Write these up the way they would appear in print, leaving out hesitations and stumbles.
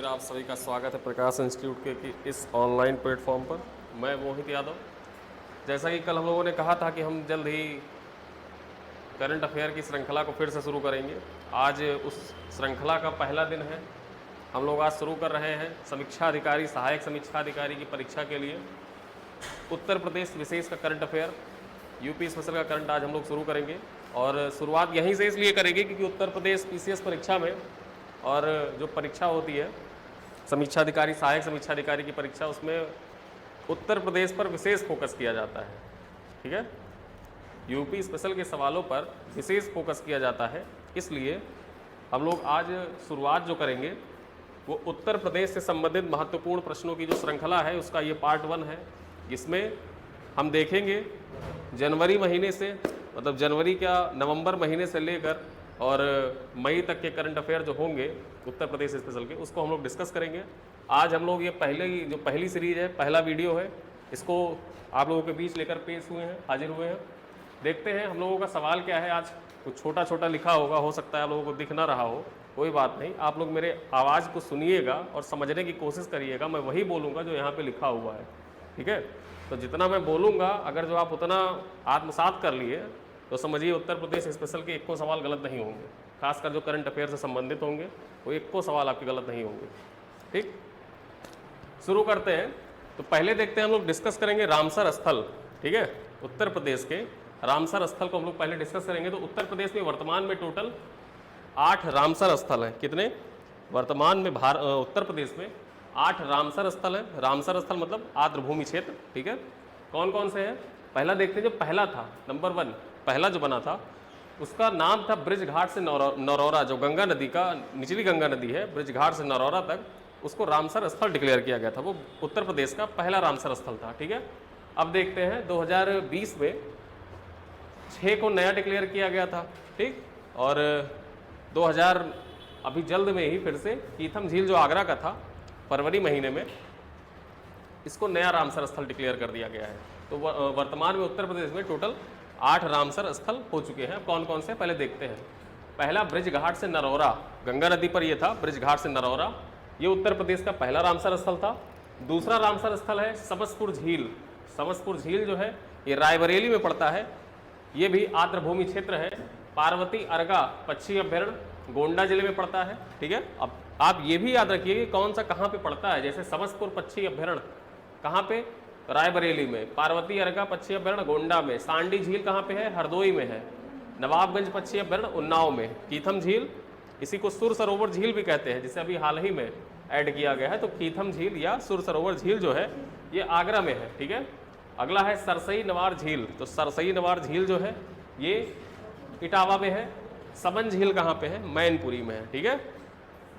आप सभी का स्वागत है प्रकाश इंस्टीट्यूट के की इस ऑनलाइन प्लेटफॉर्म पर। मैं मोहित यादव। जैसा कि कल हम लोगों ने कहा था कि हम जल्द ही करंट अफेयर की श्रृंखला को फिर से शुरू करेंगे। आज उस श्रृंखला का पहला दिन है। हम लोग आज शुरू कर रहे हैं समीक्षा अधिकारी, सहायक समीक्षा अधिकारी की परीक्षा के लिए उत्तर प्रदेश विशेष का करंट अफेयर, यूपी स्पेशल का करंट आज हम लोग शुरू करेंगे। और शुरुआत यहीं से इसलिए करेंगे क्योंकि उत्तर प्रदेश पीसीएस परीक्षा में और जो परीक्षा होती है समीक्षा अधिकारी, सहायक समीक्षा अधिकारी की परीक्षा, उसमें उत्तर प्रदेश पर विशेष फोकस किया जाता है। ठीक है, यूपी स्पेशल के सवालों पर विशेष फोकस किया जाता है। इसलिए हम लोग आज शुरुआत जो करेंगे वो उत्तर प्रदेश से संबंधित महत्वपूर्ण प्रश्नों की जो श्रृंखला है उसका ये पार्ट 1 है। इसमें हम देखेंगे जनवरी महीने से, मतलब जनवरी क्या नवंबर महीने से लेकर और मई तक के करंट अफेयर जो होंगे उत्तर प्रदेश स्पेशल के, उसको हम लोग डिस्कस करेंगे। आज हम लोग ये पहली सीरीज है, पहला वीडियो है, इसको आप लोगों के बीच लेकर पेश हुए हैं, हाजिर हुए हैं। देखते हैं हम लोगों का सवाल क्या है। आज कुछ छोटा छोटा लिखा होगा, हो सकता है आप लोगों को दिख ना रहा हो, कोई बात नहीं। आप लोग मेरे आवाज़ को सुनिएगा और समझने की कोशिश करिएगा। मैं वही बोलूँगा जो यहाँ पर लिखा हुआ है, ठीक है। तो जितना मैं बोलूँगा अगर जो आप उतना आत्मसात कर लिए तो समझिए उत्तर प्रदेश स्पेशल के 1 सवाल गलत नहीं होंगे। खासकर जो करंट अफेयर से संबंधित होंगे वो 1 सवाल आपके गलत नहीं होंगे। ठीक, शुरू करते हैं। तो पहले देखते हैं, हम लोग डिस्कस करेंगे रामसर स्थल। ठीक है, उत्तर प्रदेश के रामसर स्थल को हम लोग पहले डिस्कस करेंगे। तो उत्तर प्रदेश में वर्तमान में टोटल 8 रामसर स्थल हैं। कितने? वर्तमान में उत्तर प्रदेश में 8 रामसर स्थल हैं। रामसर स्थल मतलब आर्द्रभूमि क्षेत्र। ठीक है, कौन कौन से हैं? पहला देखते हैं, जो पहला था, नंबर 1 पहला जो बना था उसका नाम था ब्रिज घाट से नरौरा, जो गंगा नदी का निचली गंगा नदी है, ब्रिज घाट से नरौरा तक, उसको रामसर स्थल डिक्लेयर किया गया था। वो उत्तर प्रदेश का पहला रामसर स्थल था। ठीक है, अब देखते हैं 2020 में 6 को नया डिक्लेयर किया गया था। ठीक, और 2000 अभी जल्द में ही फिर से कीथम झील जो आगरा का था, फरवरी महीने में इसको नया रामसर स्थल डिक्लेयर कर दिया गया है। तो वर्तमान में उत्तर प्रदेश में टोटल 8 रामसर स्थल हो चुके हैं। कौन कौन से पहले देखते हैं। पहला ब्रिज घाट से नरौरा, गंगा नदी पर ये था, ब्रिज घाट से नरौरा, ये उत्तर प्रदेश का पहला रामसर स्थल था। दूसरा रामसर स्थल है समसपुर झील। समसपुर झील जो है ये रायबरेली में पड़ता है, ये भी आर्द्रभूमि क्षेत्र है। पार्वती अर्गा पक्षी अभ्यारण्य गोंडा जिले में पड़ता है। ठीक है, अब आप ये भी याद रखिए कि कौन सा कहाँ पे पड़ता है। जैसे समसपुर पक्षी अभ्यारण्य कहाँ पे? रायबरेली में। पार्वती अर्गा पक्षी अभ्यारण्य गोंडा में। सांडी झील कहाँ पे है? हरदोई में है। नवाबगंज पक्षी अभ्यारण्य उन्नाव में। कीथम झील, इसी को सुर सरोवर झील भी कहते हैं, जिसे अभी हाल ही में ऐड किया गया है। तो कीथम झील या सुर सरोवर झील जो है ये आगरा में है। ठीक है, अगला है सरसई नवार झील। तो सरसई नवार झील जो है ये इटावा में है। समन झील कहाँ पे है? मैनपुरी में है। ठीक है,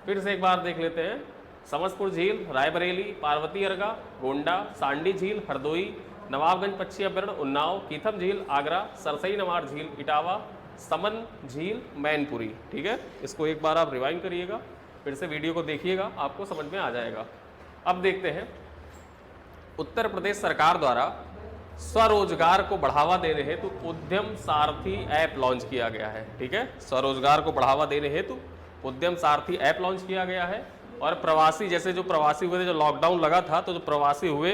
फिर से एक बार देख लेते हैं। समसपुर झील, रायबरेली, पार्वती अर्गा गोंडा, सांडी झील हरदोई, नवाबगंज पक्षी अभ्यारण्य उन्नाव, कीथम झील आगरा, सरसई नवार झील इटावा, समन झील मैनपुरी। ठीक है, इसको एक बार आप रिवाइंड करिएगा, फिर से वीडियो को देखिएगा, आपको समझ में आ जाएगा। अब देखते हैं, उत्तर प्रदेश सरकार द्वारा स्वरोजगार को बढ़ावा देने हेतु उद्यम सारथी ऐप लॉन्च किया गया है। ठीक है, स्वरोजगार को बढ़ावा देने हेतु उद्यम सारथी ऐप लॉन्च किया गया है। और प्रवासी, जैसे जो प्रवासी हुए थे, जो लॉकडाउन लगा था, तो जो प्रवासी हुए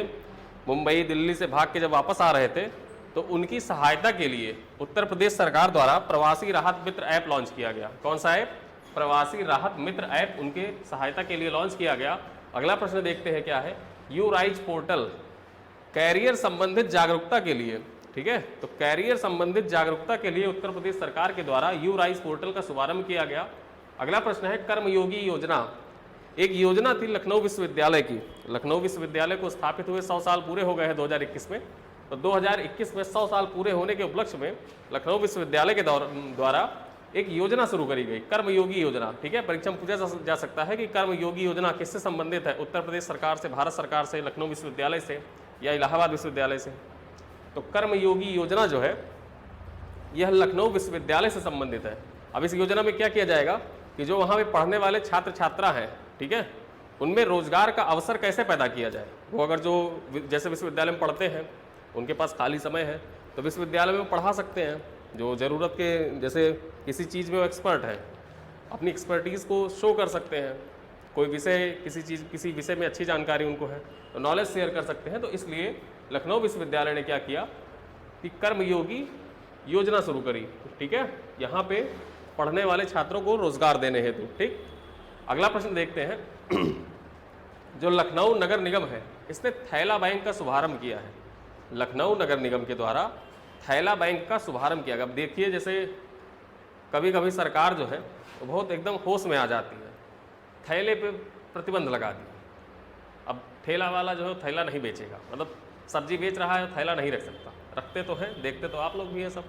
मुंबई दिल्ली से भाग के जब वापस आ रहे थे, तो उनकी सहायता के लिए उत्तर प्रदेश सरकार द्वारा प्रवासी राहत मित्र ऐप लॉन्च किया गया। कौन सा ऐप? प्रवासी राहत मित्र ऐप उनके सहायता के लिए लॉन्च किया गया। अगला प्रश्न देखते हैं क्या है। यू राइज पोर्टल कैरियर संबंधित जागरूकता के लिए। ठीक है, तो कैरियर संबंधित जागरूकता के लिए उत्तर प्रदेश सरकार के द्वारा यू राइज पोर्टल का शुभारंभ किया गया। अगला प्रश्न है कर्मयोगी योजना। एक योजना थी लखनऊ विश्वविद्यालय की। लखनऊ विश्वविद्यालय को स्थापित हुए 100 साल पूरे हो गए हैं 2021 में। तो 2021 में 100 साल पूरे होने के उपलक्ष्य में लखनऊ विश्वविद्यालय के द्वारा एक योजना शुरू करी गई, कर्मयोगी योजना। ठीक है, परीक्षा में पूछा जा सकता है कि कर्मयोगी योजना किससे संबंधित है? उत्तर प्रदेश सरकार से, भारत सरकार से, लखनऊ विश्वविद्यालय से या इलाहाबाद विश्वविद्यालय से? तो कर्मयोगी योजना जो है यह लखनऊ विश्वविद्यालय से संबंधित है। अब इस योजना में क्या किया जाएगा कि जो वहाँ पे पढ़ने वाले छात्र छात्रा हैं, ठीक है, उनमें रोजगार का अवसर कैसे पैदा किया जाए। वो अगर जो जैसे विश्वविद्यालय में पढ़ते हैं, उनके पास खाली समय है, तो विश्वविद्यालय में पढ़ा सकते हैं। जो ज़रूरत के, जैसे किसी चीज़ में वो एक्सपर्ट है, अपनी एक्सपर्टीज़ को शो कर सकते हैं। कोई विषय किसी विषय में अच्छी जानकारी उनको है तो नॉलेज शेयर कर सकते हैं। तो इसलिए लखनऊ विश्वविद्यालय ने क्या किया कि कर्मयोगी योजना शुरू करी। ठीक है, यहाँ पे पढ़ने वाले छात्रों को रोजगार देने हेतु। ठीक, अगला प्रश्न देखते हैं। जो लखनऊ नगर निगम है इसने थैला बैंक का शुभारंभ किया है। लखनऊ नगर निगम के द्वारा थैला बैंक का शुभारंभ किया गया। अब देखिए, जैसे कभी कभी सरकार जो है वो बहुत एकदम होश में आ जाती है, थैले पे प्रतिबंध लगा दिया। अब ठेला वाला जो है थैला नहीं बेचेगा, मतलब सब्जी बेच रहा है थैला नहीं रख सकता। रखते तो हैं, देखते तो आप लोग भी हैं, सब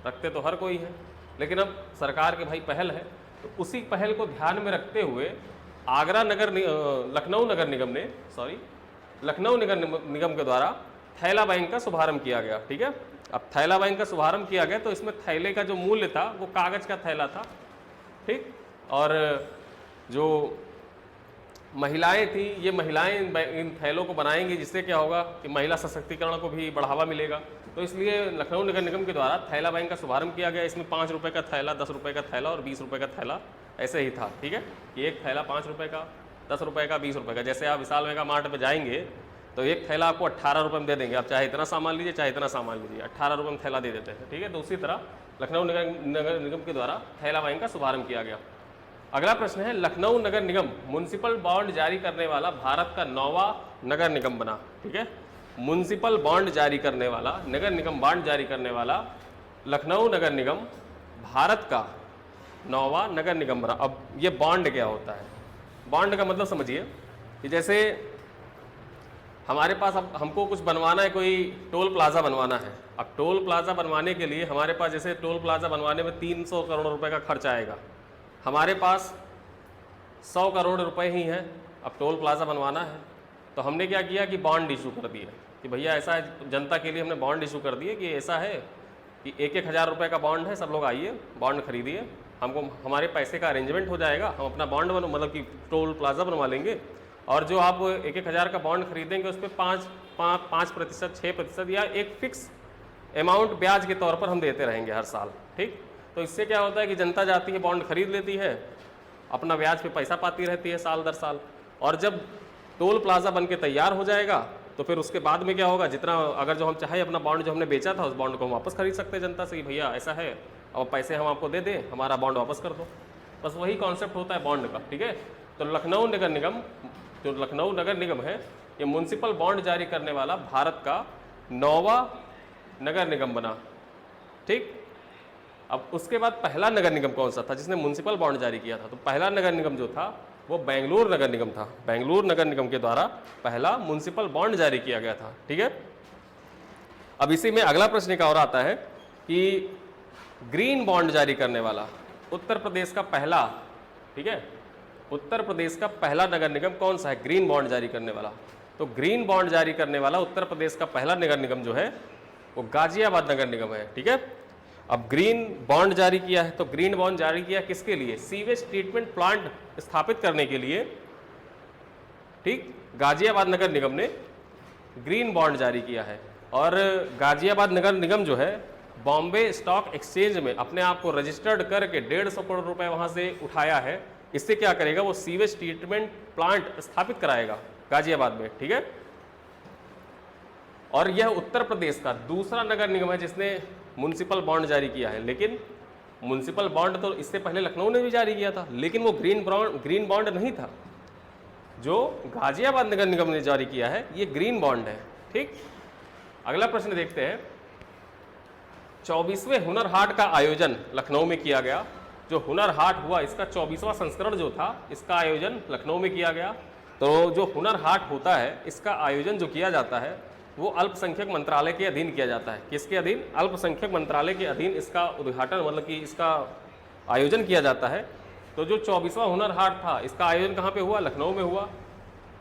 रखते तो हर कोई है, लेकिन अब सरकार के भाई पहल है तो उसी पहल को ध्यान में रखते हुए लखनऊ नगर निगम के द्वारा थैला बैंक का शुभारंभ किया गया। ठीक है, अब थैला बैंक का शुभारंभ किया गया तो इसमें थैले का जो मूल्य था वो कागज का थैला था। ठीक, और जो महिलाएं थी, ये महिलाएं इन थैलों को बनाएंगी, जिससे क्या होगा कि महिला सशक्तिकरण को भी बढ़ावा मिलेगा। तो इसलिए लखनऊ नगर निगम के द्वारा थैला बैंक का शुभारंभ किया गया। इसमें 5 रुपये का थैला, 10 रुपये का थैला और 20 रुपये का थैला ऐसे ही था। ठीक है, कि एक थैला 5 रुपये का, 10 रुपये का, 20 रुपये का। जैसे आप विशाल मेगा मार्ट पे जाएंगे तो एक थैला आपको 18 रुपये में दे देंगे, आप चाहे इतना सामान लीजिए चाहे इतना सामान लीजिए, 18 रुपये में थैला दे देते हैं। ठीक है, तो उसी तरह लखनऊ नगर निगम के द्वारा थैला बैंक का शुभारंभ किया गया। अगला प्रश्न है, लखनऊ नगर निगम म्युनिसिपल बॉन्ड जारी करने वाला भारत का 9वां नगर निगम बना। ठीक है, म्युनिसिपल बॉन्ड जारी करने वाला, नगर निगम बॉन्ड जारी करने वाला लखनऊ नगर निगम भारत का 9वां नगर निगम बना। अब ये बॉन्ड क्या होता है? बॉन्ड का मतलब समझिए कि जैसे हमारे पास अब हमको कुछ बनवाना है, कोई टोल प्लाजा बनवाना है। अब टोल प्लाजा बनवाने के लिए हमारे पास, जैसे टोल प्लाजा बनवाने में 300 करोड़ रुपए का खर्च आएगा, हमारे पास 100 करोड़ रुपए ही हैं। अब टोल प्लाजा बनवाना है तो हमने क्या किया कि बॉन्ड इशू कर दिए कि भैया ऐसा है, जनता के लिए हमने बॉन्ड इशू कर दिए कि ऐसा है कि 1-1 हज़ार रुपये का बॉन्ड है, सब लोग आइए बॉन्ड खरीदिए, हमको हमारे पैसे का अरेंजमेंट हो जाएगा, हम अपना बॉन्ड मतलब कि टोल प्लाजा बनवा लेंगे, और जो आप 1-1 हज़ार का बॉन्ड खरीदेंगे उस पर 5%, 6% या एक फिक्स अमाउंट ब्याज के तौर पर हम देते रहेंगे हर साल। ठीक, तो इससे क्या होता है कि जनता जाती है, बॉन्ड खरीद लेती है, अपना ब्याज पे पैसा पाती रहती है साल दर साल, और जब टोल प्लाजा बन के तैयार हो जाएगा तो फिर उसके बाद में क्या होगा, जितना अगर जो हम चाहे अपना बॉन्ड जो हमने बेचा था उस बॉन्ड को हम वापस खरीद सकते हैं जनता से कि भैया ऐसा है, अब पैसे हम आपको दे दें, हमारा बॉन्ड वापस कर दो। बस वही कॉन्सेप्ट होता है बॉन्ड का। ठीक है, तो लखनऊ नगर निगम, जो लखनऊ नगर निगम है, ये म्युनिसिपल बॉन्ड जारी करने वाला भारत का 9वां नगर निगम बना। ठीक, अब उसके बाद पहला नगर निगम कौन सा था जिसने म्युनिसिपल बॉन्ड जारी किया था? तो पहला नगर निगम जो था वो बेंगलुरु नगर निगम था। बेंगलुरु नगर निगम के द्वारा पहला म्युनिसिपल बॉन्ड जारी किया गया था। ठीक है, अब इसी में अगला प्रश्न एक और आता है कि ग्रीन बॉन्ड जारी करने वाला उत्तर प्रदेश का पहला, ठीक है, उत्तर प्रदेश का पहला नगर निगम कौन सा है ग्रीन बॉन्ड जारी करने वाला? तो ग्रीन बॉन्ड जारी करने वाला उत्तर प्रदेश का पहला नगर निगम जो है वो गाजियाबाद नगर निगम है। ठीक है, अब ग्रीन बॉन्ड जारी किया है, तो ग्रीन बॉन्ड जारी किया किसके लिए? सीवेज ट्रीटमेंट प्लांट स्थापित करने के लिए। ठीक, गाजियाबाद नगर निगम ने ग्रीन बॉन्ड जारी किया है, और गाजियाबाद नगर निगम जो है बॉम्बे स्टॉक एक्सचेंज में अपने आप को रजिस्टर्ड करके 150 करोड़ रुपए वहां से उठाया है। इससे क्या करेगा, वो सीवेज ट्रीटमेंट प्लांट स्थापित कराएगा गाजियाबाद में। ठीक है, और यह उत्तर प्रदेश का दूसरा नगर निगम है जिसने म्युनिसिपल बॉन्ड जारी किया है। लेकिन म्युनिसिपल बॉन्ड तो इससे पहले लखनऊ ने भी जारी किया था, लेकिन वो ग्रीन बॉन्ड नहीं था। जो गाजियाबाद नगर निगम ने जारी किया है ये ग्रीन बॉन्ड है। ठीक, अगला प्रश्न देखते हैं। 24वें हुनर हाट का आयोजन लखनऊ में किया गया। जो हुनर हाट हुआ इसका 24वां संस्करण जो था, इसका आयोजन लखनऊ में किया गया। तो जो हुनर हाट होता है इसका आयोजन जो किया जाता है वो अल्पसंख्यक मंत्रालय के अधीन किया जाता है। किसके अधीन? अल्पसंख्यक मंत्रालय के अधीन इसका उद्घाटन मतलब कि इसका आयोजन किया जाता है। तो जो 24वां हुनर हाट था इसका आयोजन कहाँ पे हुआ? लखनऊ में हुआ।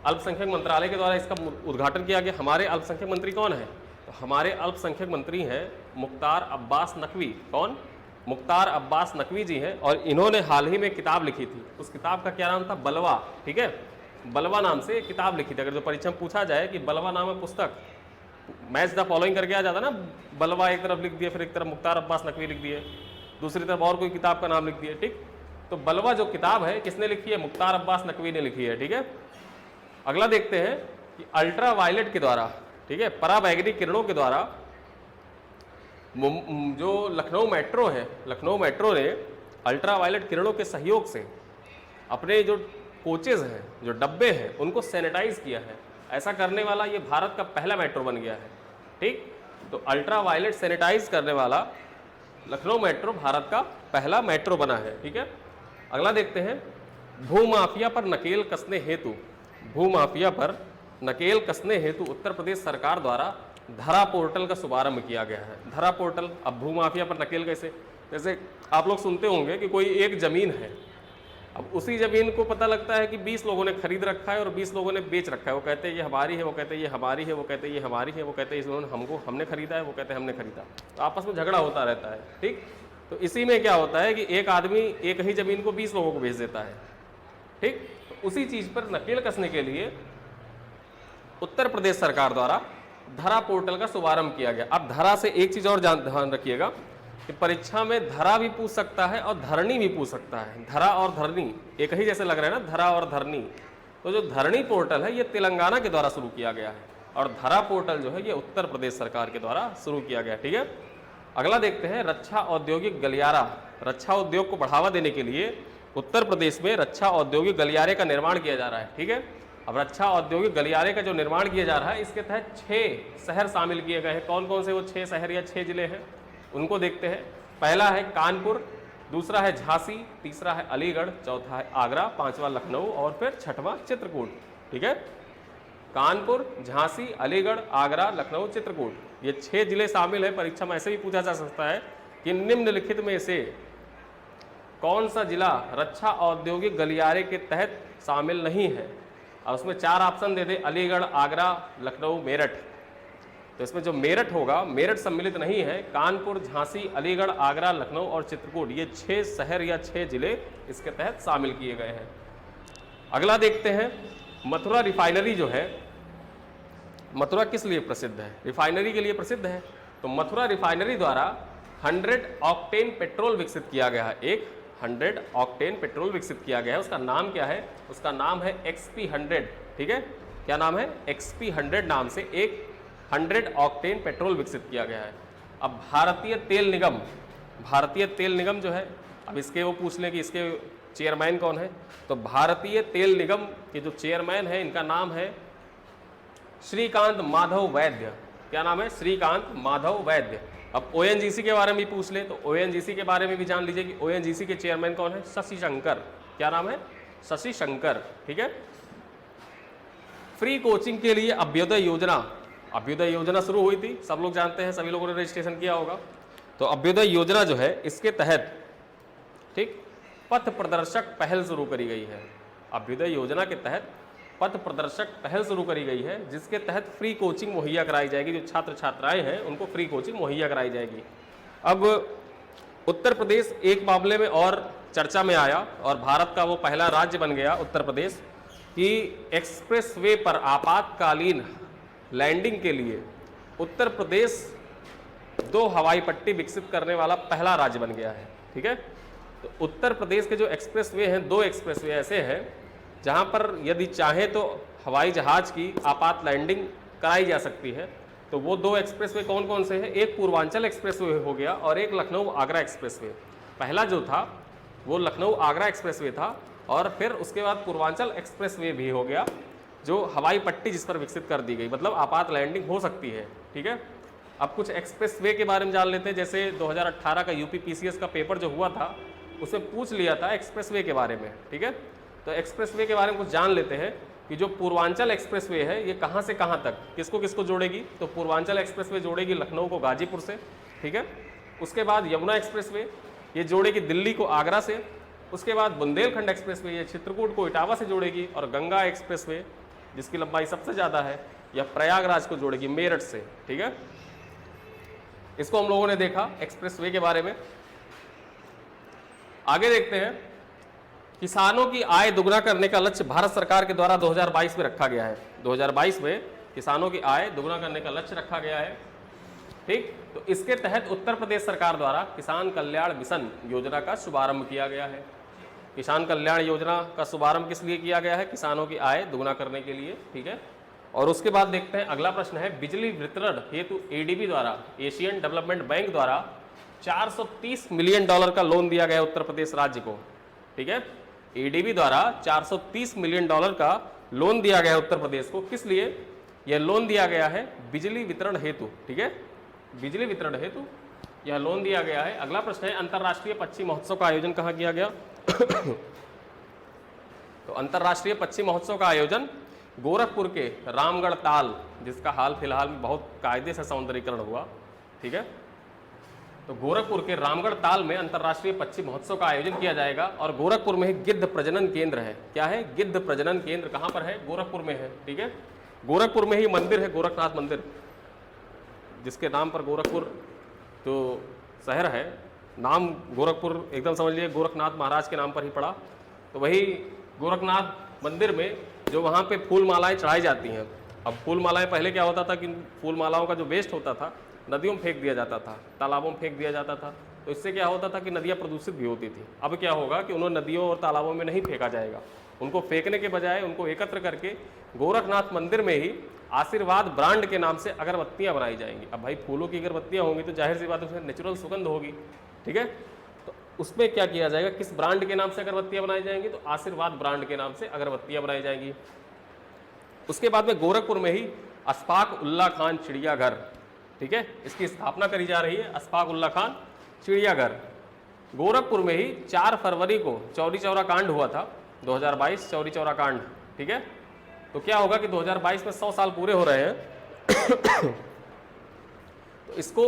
अल्पसंख्यक मंत्रालय के द्वारा इसका उद्घाटन किया गया। हमारे अल्पसंख्यक मंत्री कौन है? तो हमारे अल्पसंख्यक मंत्री हैं मुख्तार अब्बास नकवी। कौन? मुख्तार अब्बास नकवी जी हैं, और इन्होंने हाल ही में किताब लिखी थी। उस किताब का क्या नाम था? बलवा। ठीक है, बलवा नाम से किताब लिखी थी। अगर जो परीक्षा में पूछा जाए कि बलवा नाम है पुस्तक, मैच द फॉलोइंग करके आ जाता ना, बलवा एक तरफ लिख दिए, फिर एक तरफ मुख्तार अब्बास नकवी लिख दिए, दूसरी तरफ और कोई किताब का नाम लिख दिए। ठीक, तो बलवा जो किताब है किसने लिखी है? मुख्तार अब्बास नकवी ने लिखी है। ठीक है, अगला देखते हैं कि अल्ट्रा वायलेट के द्वारा, ठीक है, पराबैंगनी किरणों के द्वारा जो लखनऊ मेट्रो है, लखनऊ मेट्रो ने अल्ट्रा वायलेट किरणों के सहयोग से अपने जो कोचेज हैं, जो डब्बे हैं, उनको सैनिटाइज किया है। ऐसा करने वाला ये भारत का पहला मेट्रो बन गया है। ठीक, तो अल्ट्रा वायलेट सैनिटाइज करने वाला लखनऊ मेट्रो भारत का पहला मेट्रो बना है। ठीक है, अगला देखते हैं भूमाफिया पर नकेल कसने हेतु, भूमाफिया पर नकेल कसने हेतु उत्तर प्रदेश सरकार द्वारा धरा पोर्टल का शुभारंभ किया गया है। धरा पोर्टल, अब भूमाफिया पर नकेल कैसे? जैसे आप लोग सुनते होंगे कि कोई एक ज़मीन है, अब उसी ज़मीन को पता लगता है कि 20 लोगों ने खरीद रखा है और 20 लोगों ने बेच रखा है। वो कहते हैं ये हमारी है, वो कहते हैं ये हमारी है, वो कहते हैं ये हमारी है, वो कहते हैं इन्होंने हमने खरीदा है, वो कहते हैं हमने खरीदा। तो आपस में झगड़ा होता रहता है। ठीक, तो इसी में क्या होता है कि एक आदमी एक ही ज़मीन को 20 लोगों को बेच देता है। ठीक, तो उसी चीज़ पर नकेल कसने के लिए उत्तर प्रदेश सरकार द्वारा धरा पोर्टल का शुभारंभ किया गया। अब धरा से एक चीज़ और ध्यान रखिएगा कि परीक्षा में धरा भी पूछ सकता है और धरनी भी पूछ सकता है। धरा और धरनी एक ही जैसे लग रहा है ना, धरा और धरनी। तो जो धरनी पोर्टल है ये तेलंगाना के द्वारा शुरू किया गया है और धरा पोर्टल जो है ये उत्तर प्रदेश सरकार के द्वारा शुरू किया गया। ठीक है, अगला देखते हैं रक्षा औद्योगिक गलियारा। रक्षा उद्योग को बढ़ावा देने के लिए उत्तर प्रदेश में रक्षा औद्योगिक गलियारे का निर्माण किया जा रहा है। ठीक है, अब रक्षा औद्योगिक गलियारे का जो निर्माण किया जा रहा है इसके तहत 6 शहर शामिल किए गए हैं। कौन कौन से वो 6 शहर या 6 जिले हैं उनको देखते हैं। पहला है कानपुर, दूसरा है झांसी, तीसरा है अलीगढ़, चौथा है आगरा, पांचवा लखनऊ और फिर छठवां चित्रकूट। ठीक है, कानपुर, झांसी, अलीगढ़, आगरा, लखनऊ, चित्रकूट, ये 6 जिले शामिल है। परीक्षा में ऐसे भी पूछा जा सकता है कि निम्नलिखित में से कौन सा जिला रक्षा औद्योगिक गलियारे के तहत शामिल नहीं है। और उसमें 4 ऑप्शन दे दे, अलीगढ़, आगरा, लखनऊ, मेरठ। तो इसमें जो मेरठ होगा, मेरठ सम्मिलित नहीं है। कानपुर, झांसी, अलीगढ़, आगरा, लखनऊ और चित्रकूट, ये 6 शहर या 6 जिले इसके तहत शामिल किए गए हैं। अगला देखते हैं मथुरा रिफाइनरी जो है, मथुरा किस लिए प्रसिद्ध है? रिफाइनरी के लिए प्रसिद्ध है। तो मथुरा रिफाइनरी द्वारा 100 ऑक्टेन पेट्रोल विकसित किया गया है। एक 100 ऑक्टेन पेट्रोल विकसित किया गया है। उसका नाम क्या है? उसका नाम है XP100। ठीक है, क्या नाम है? XP100 नाम से एक 100 ऑक्टेन पेट्रोल विकसित किया गया है। अब भारतीय तेल निगम, भारतीय तेल निगम जो है, अब इसके वो पूछ लें कि इसके चेयरमैन कौन है। तो भारतीय तेल निगम के जो चेयरमैन है इनका नाम है श्रीकांत माधव वैद्य। क्या नाम है? श्रीकांत माधव वैद्य। अब ONGC के बारे में भी पूछ ले तो ONGC के बारे में भी जान लीजिए कि ONGC के चेयरमैन कौन है? शशि शंकर। क्या नाम है? शशि शंकर। ठीक है, फ्री कोचिंग के लिए अभ्युदय योजना, अभ्युदय योजना शुरू हुई थी, सब लोग जानते हैं, सभी लोगों ने रजिस्ट्रेशन किया होगा। तो अभ्युदय योजना जो है इसके तहत, ठीक, पथ प्रदर्शक पहल शुरू करी गई है। अभ्युदय योजना के तहत पथ प्रदर्शक पहल शुरू करी गई है जिसके तहत फ्री कोचिंग मुहैया कराई जाएगी। जो छात्र छात्राएं हैं उनको फ्री कोचिंग मुहैया कराई जाएगी। अब उत्तर प्रदेश एक मामले में और चर्चा में आया और भारत का वो पहला राज्य बन गया उत्तर प्रदेश कि एक्सप्रेसवे पर आपातकालीन लैंडिंग के लिए उत्तर प्रदेश 2 हवाई पट्टी विकसित करने वाला पहला राज्य बन गया है। ठीक है, तो उत्तर प्रदेश के जो एक्सप्रेसवे हैं, 2 एक्सप्रेसवे ऐसे हैं जहां पर यदि चाहे तो हवाई जहाज की आपात लैंडिंग कराई जा सकती है। तो वो 2 एक्सप्रेसवे कौन कौन से हैं? एक पूर्वांचल एक्सप्रेसवे हो गया और एक लखनऊ आगरा एक्सप्रेसवे। पहला जो था वो लखनऊ आगरा एक्सप्रेसवे था और फिर उसके बाद पूर्वांचल एक्सप्रेसवे भी हो गया जो हवाई पट्टी जिस पर विकसित कर दी गई, मतलब आपात लैंडिंग हो सकती है। ठीक है, अब कुछ एक्सप्रेसवे के बारे में जान लेते हैं। जैसे 2018 का UP PCS का पेपर जो हुआ था उसमें पूछ लिया था एक्सप्रेसवे के बारे में। ठीक है, तो एक्सप्रेसवे के बारे में कुछ जान लेते हैं कि जो पूर्वांचल एक्सप्रेसवे है ये कहाँ से कहाँ तक किसको किसको जोड़ेगी। तो पूर्वांचल एक्सप्रेसवे जोड़ेगी लखनऊ को गाजीपुर से। ठीक है, उसके बाद यमुना एक्सप्रेसवे ये जोड़ेगी दिल्ली को आगरा से। उसके बाद बुंदेलखंड एक्सप्रेसवे ये चित्रकूट को इटावा से जोड़ेगी और गंगा एक्सप्रेसवे जिसकी लंबाई सबसे ज़्यादा है या प्रयागराज को जोड़ेगी मेरठ से। ठीक है, इसको हम लोगों ने देखा एक्सप्रेसवे के बारे में। आगे देखते हैं, किसानों की आय दुगना करने का लक्ष्य भारत सरकार के द्वारा 2022 में रखा गया है। 2022 में किसानों की आय दुगना करने का लक्ष्य रखा गया है। ठीक, तो इसके तहत उत्तर प्रदेश सरकार द्वारा किसान कल्याण मिशन योजना का शुभारंभ किया गया है। किसान कल्याण योजना का शुभारंभ किस लिए किया गया है? किसानों की आय दुगना करने के लिए, ठीक है। और उसके बाद देखते हैं अगला प्रश्न है, बिजली वितरण हेतु एडीबी द्वारा, एशियन डेवलपमेंट बैंक द्वारा 430 मिलियन डॉलर का लोन दिया गया उत्तर प्रदेश राज्य को, ठीक है। एडीबी द्वारा 430 मिलियन डॉलर का लोन दिया गया उत्तर प्रदेश को, किस लिए? यह लोन दिया गया है बिजली वितरण हेतु, ठीक है, बिजली वितरण हेतु यह लोन दिया गया है। अगला प्रश्न है, अंतर्राष्ट्रीय पक्षी महोत्सव का आयोजन कहाँ किया गया? तो अंतर्राष्ट्रीय पक्षी महोत्सव का आयोजन गोरखपुर के रामगढ़ ताल, जिसका हाल फिलहाल में बहुत कायदे से सौंदर्यीकरण हुआ, ठीक है। तो गोरखपुर के रामगढ़ ताल में अंतर्राष्ट्रीय पक्षी महोत्सव का आयोजन किया जाएगा। और गोरखपुर में ही गिद्ध प्रजनन केंद्र है। क्या है? गिद्ध प्रजनन केंद्र कहाँ पर है? गोरखपुर में है, ठीक है। गोरखपुर में ही मंदिर है, गोरखनाथ मंदिर, जिसके नाम पर गोरखपुर जो शहर है, नाम गोरखपुर एकदम समझ लीजिए गोरखनाथ महाराज के नाम पर ही पड़ा। तो वही गोरखनाथ मंदिर में जो वहाँ पे फूल मालाएँ चढ़ाई जाती हैं। अब फूल मालाएँ पहले क्या होता था कि फूल मालाओं का जो वेस्ट होता था नदियों में फेंक दिया जाता था, तालाबों में फेंक दिया जाता था। तो इससे क्या होता था कि नदियाँ प्रदूषित भी होती थी। अब क्या होगा कि उन्होंने नदियों और तालाबों में नहीं फेंका जाएगा, उनको फेंकने के बजाय उनको एकत्र करके गोरखनाथ मंदिर में ही आशीर्वाद ब्रांड के नाम से अगरबत्तियाँ बनाई जाएंगी। अब भाई फूलों की अगरबत्तियाँ होंगी तो जाहिर सी बात है उसमें नेचुरल सुगंध होगी, ठीक है। तो उसमें क्या किया जाएगा, किस ब्रांड के नाम से अगरबत्तियाँ बनाई जाएंगी? तो आशीर्वाद ब्रांड के नाम से अगरबत्तियाँ बनाई जाएंगी। उसके बाद में गोरखपुर में ही अशफाक उल्ला खान चिड़ियाघर, ठीक है, इसकी स्थापना करी जा रही है। अशफाक उल्ला खान चिड़ियाघर गोरखपुर में ही 4 फरवरी को चौरी चौरा कांड हुआ था, 2022 चौरी चौरा कांड, ठीक है। तो क्या होगा कि 2022 में 100 साल पूरे हो रहे हैं। तो इसको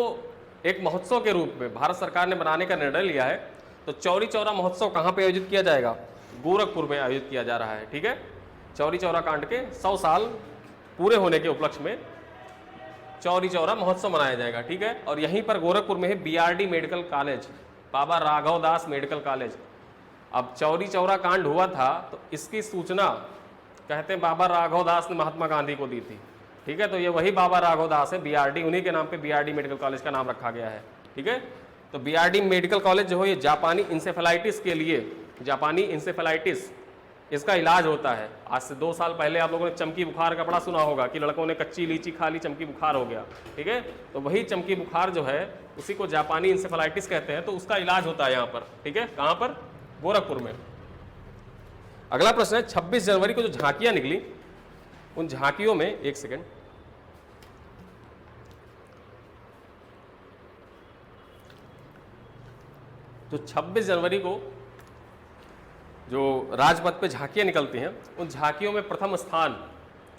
एक महोत्सव के रूप में भारत सरकार ने बनाने का निर्णय लिया है। तो चौरी चौरा महोत्सव कहाँ पे आयोजित किया जाएगा? गोरखपुर में आयोजित किया जा रहा है, ठीक है। चौरी चौरा कांड के 100 साल पूरे होने के उपलक्ष्य में चौरी चौरा महोत्सव मनाया जाएगा, ठीक है। और यहीं पर गोरखपुर में है बीआरडी मेडिकल कॉलेज, बाबा राघव दास मेडिकल कॉलेज। अब चौरी चौरा कांड हुआ था तो इसकी सूचना कहते हैं बाबा राघव दास ने महात्मा गांधी को दी थी, ठीक है। तो ये वही बाबा राघव दास है, बीआरडी, उन्हीं के नाम पे बीआरडी मेडिकल कॉलेज का नाम रखा गया है, ठीक है। तो बीआरडी मेडिकल कॉलेज जो है ये जापानी इंसेफेलाइटिस के लिए, जापानी इंसेफेलाइटिस इसका इलाज होता है। आज से 2 साल पहले आप लोगों ने चमकी बुखार का बड़ा सुना होगा कि लड़कों ने कच्ची लीची खा ली, चमकी बुखार हो गया, ठीक है। तो वही चमकी बुखार जो है उसी को जापानी इंसेफेलाइटिस कहते हैं। तो उसका इलाज होता है यहाँ पर, ठीक है। कहाँ पर? गोरखपुर में। अगला प्रश्न है, 26 जनवरी को जो झांकियां निकली उन झांकियों में, एक सेकेंड, जो 26 जनवरी को जो राजपथ पे झांकियां निकलती हैं उन झांकियों में प्रथम स्थान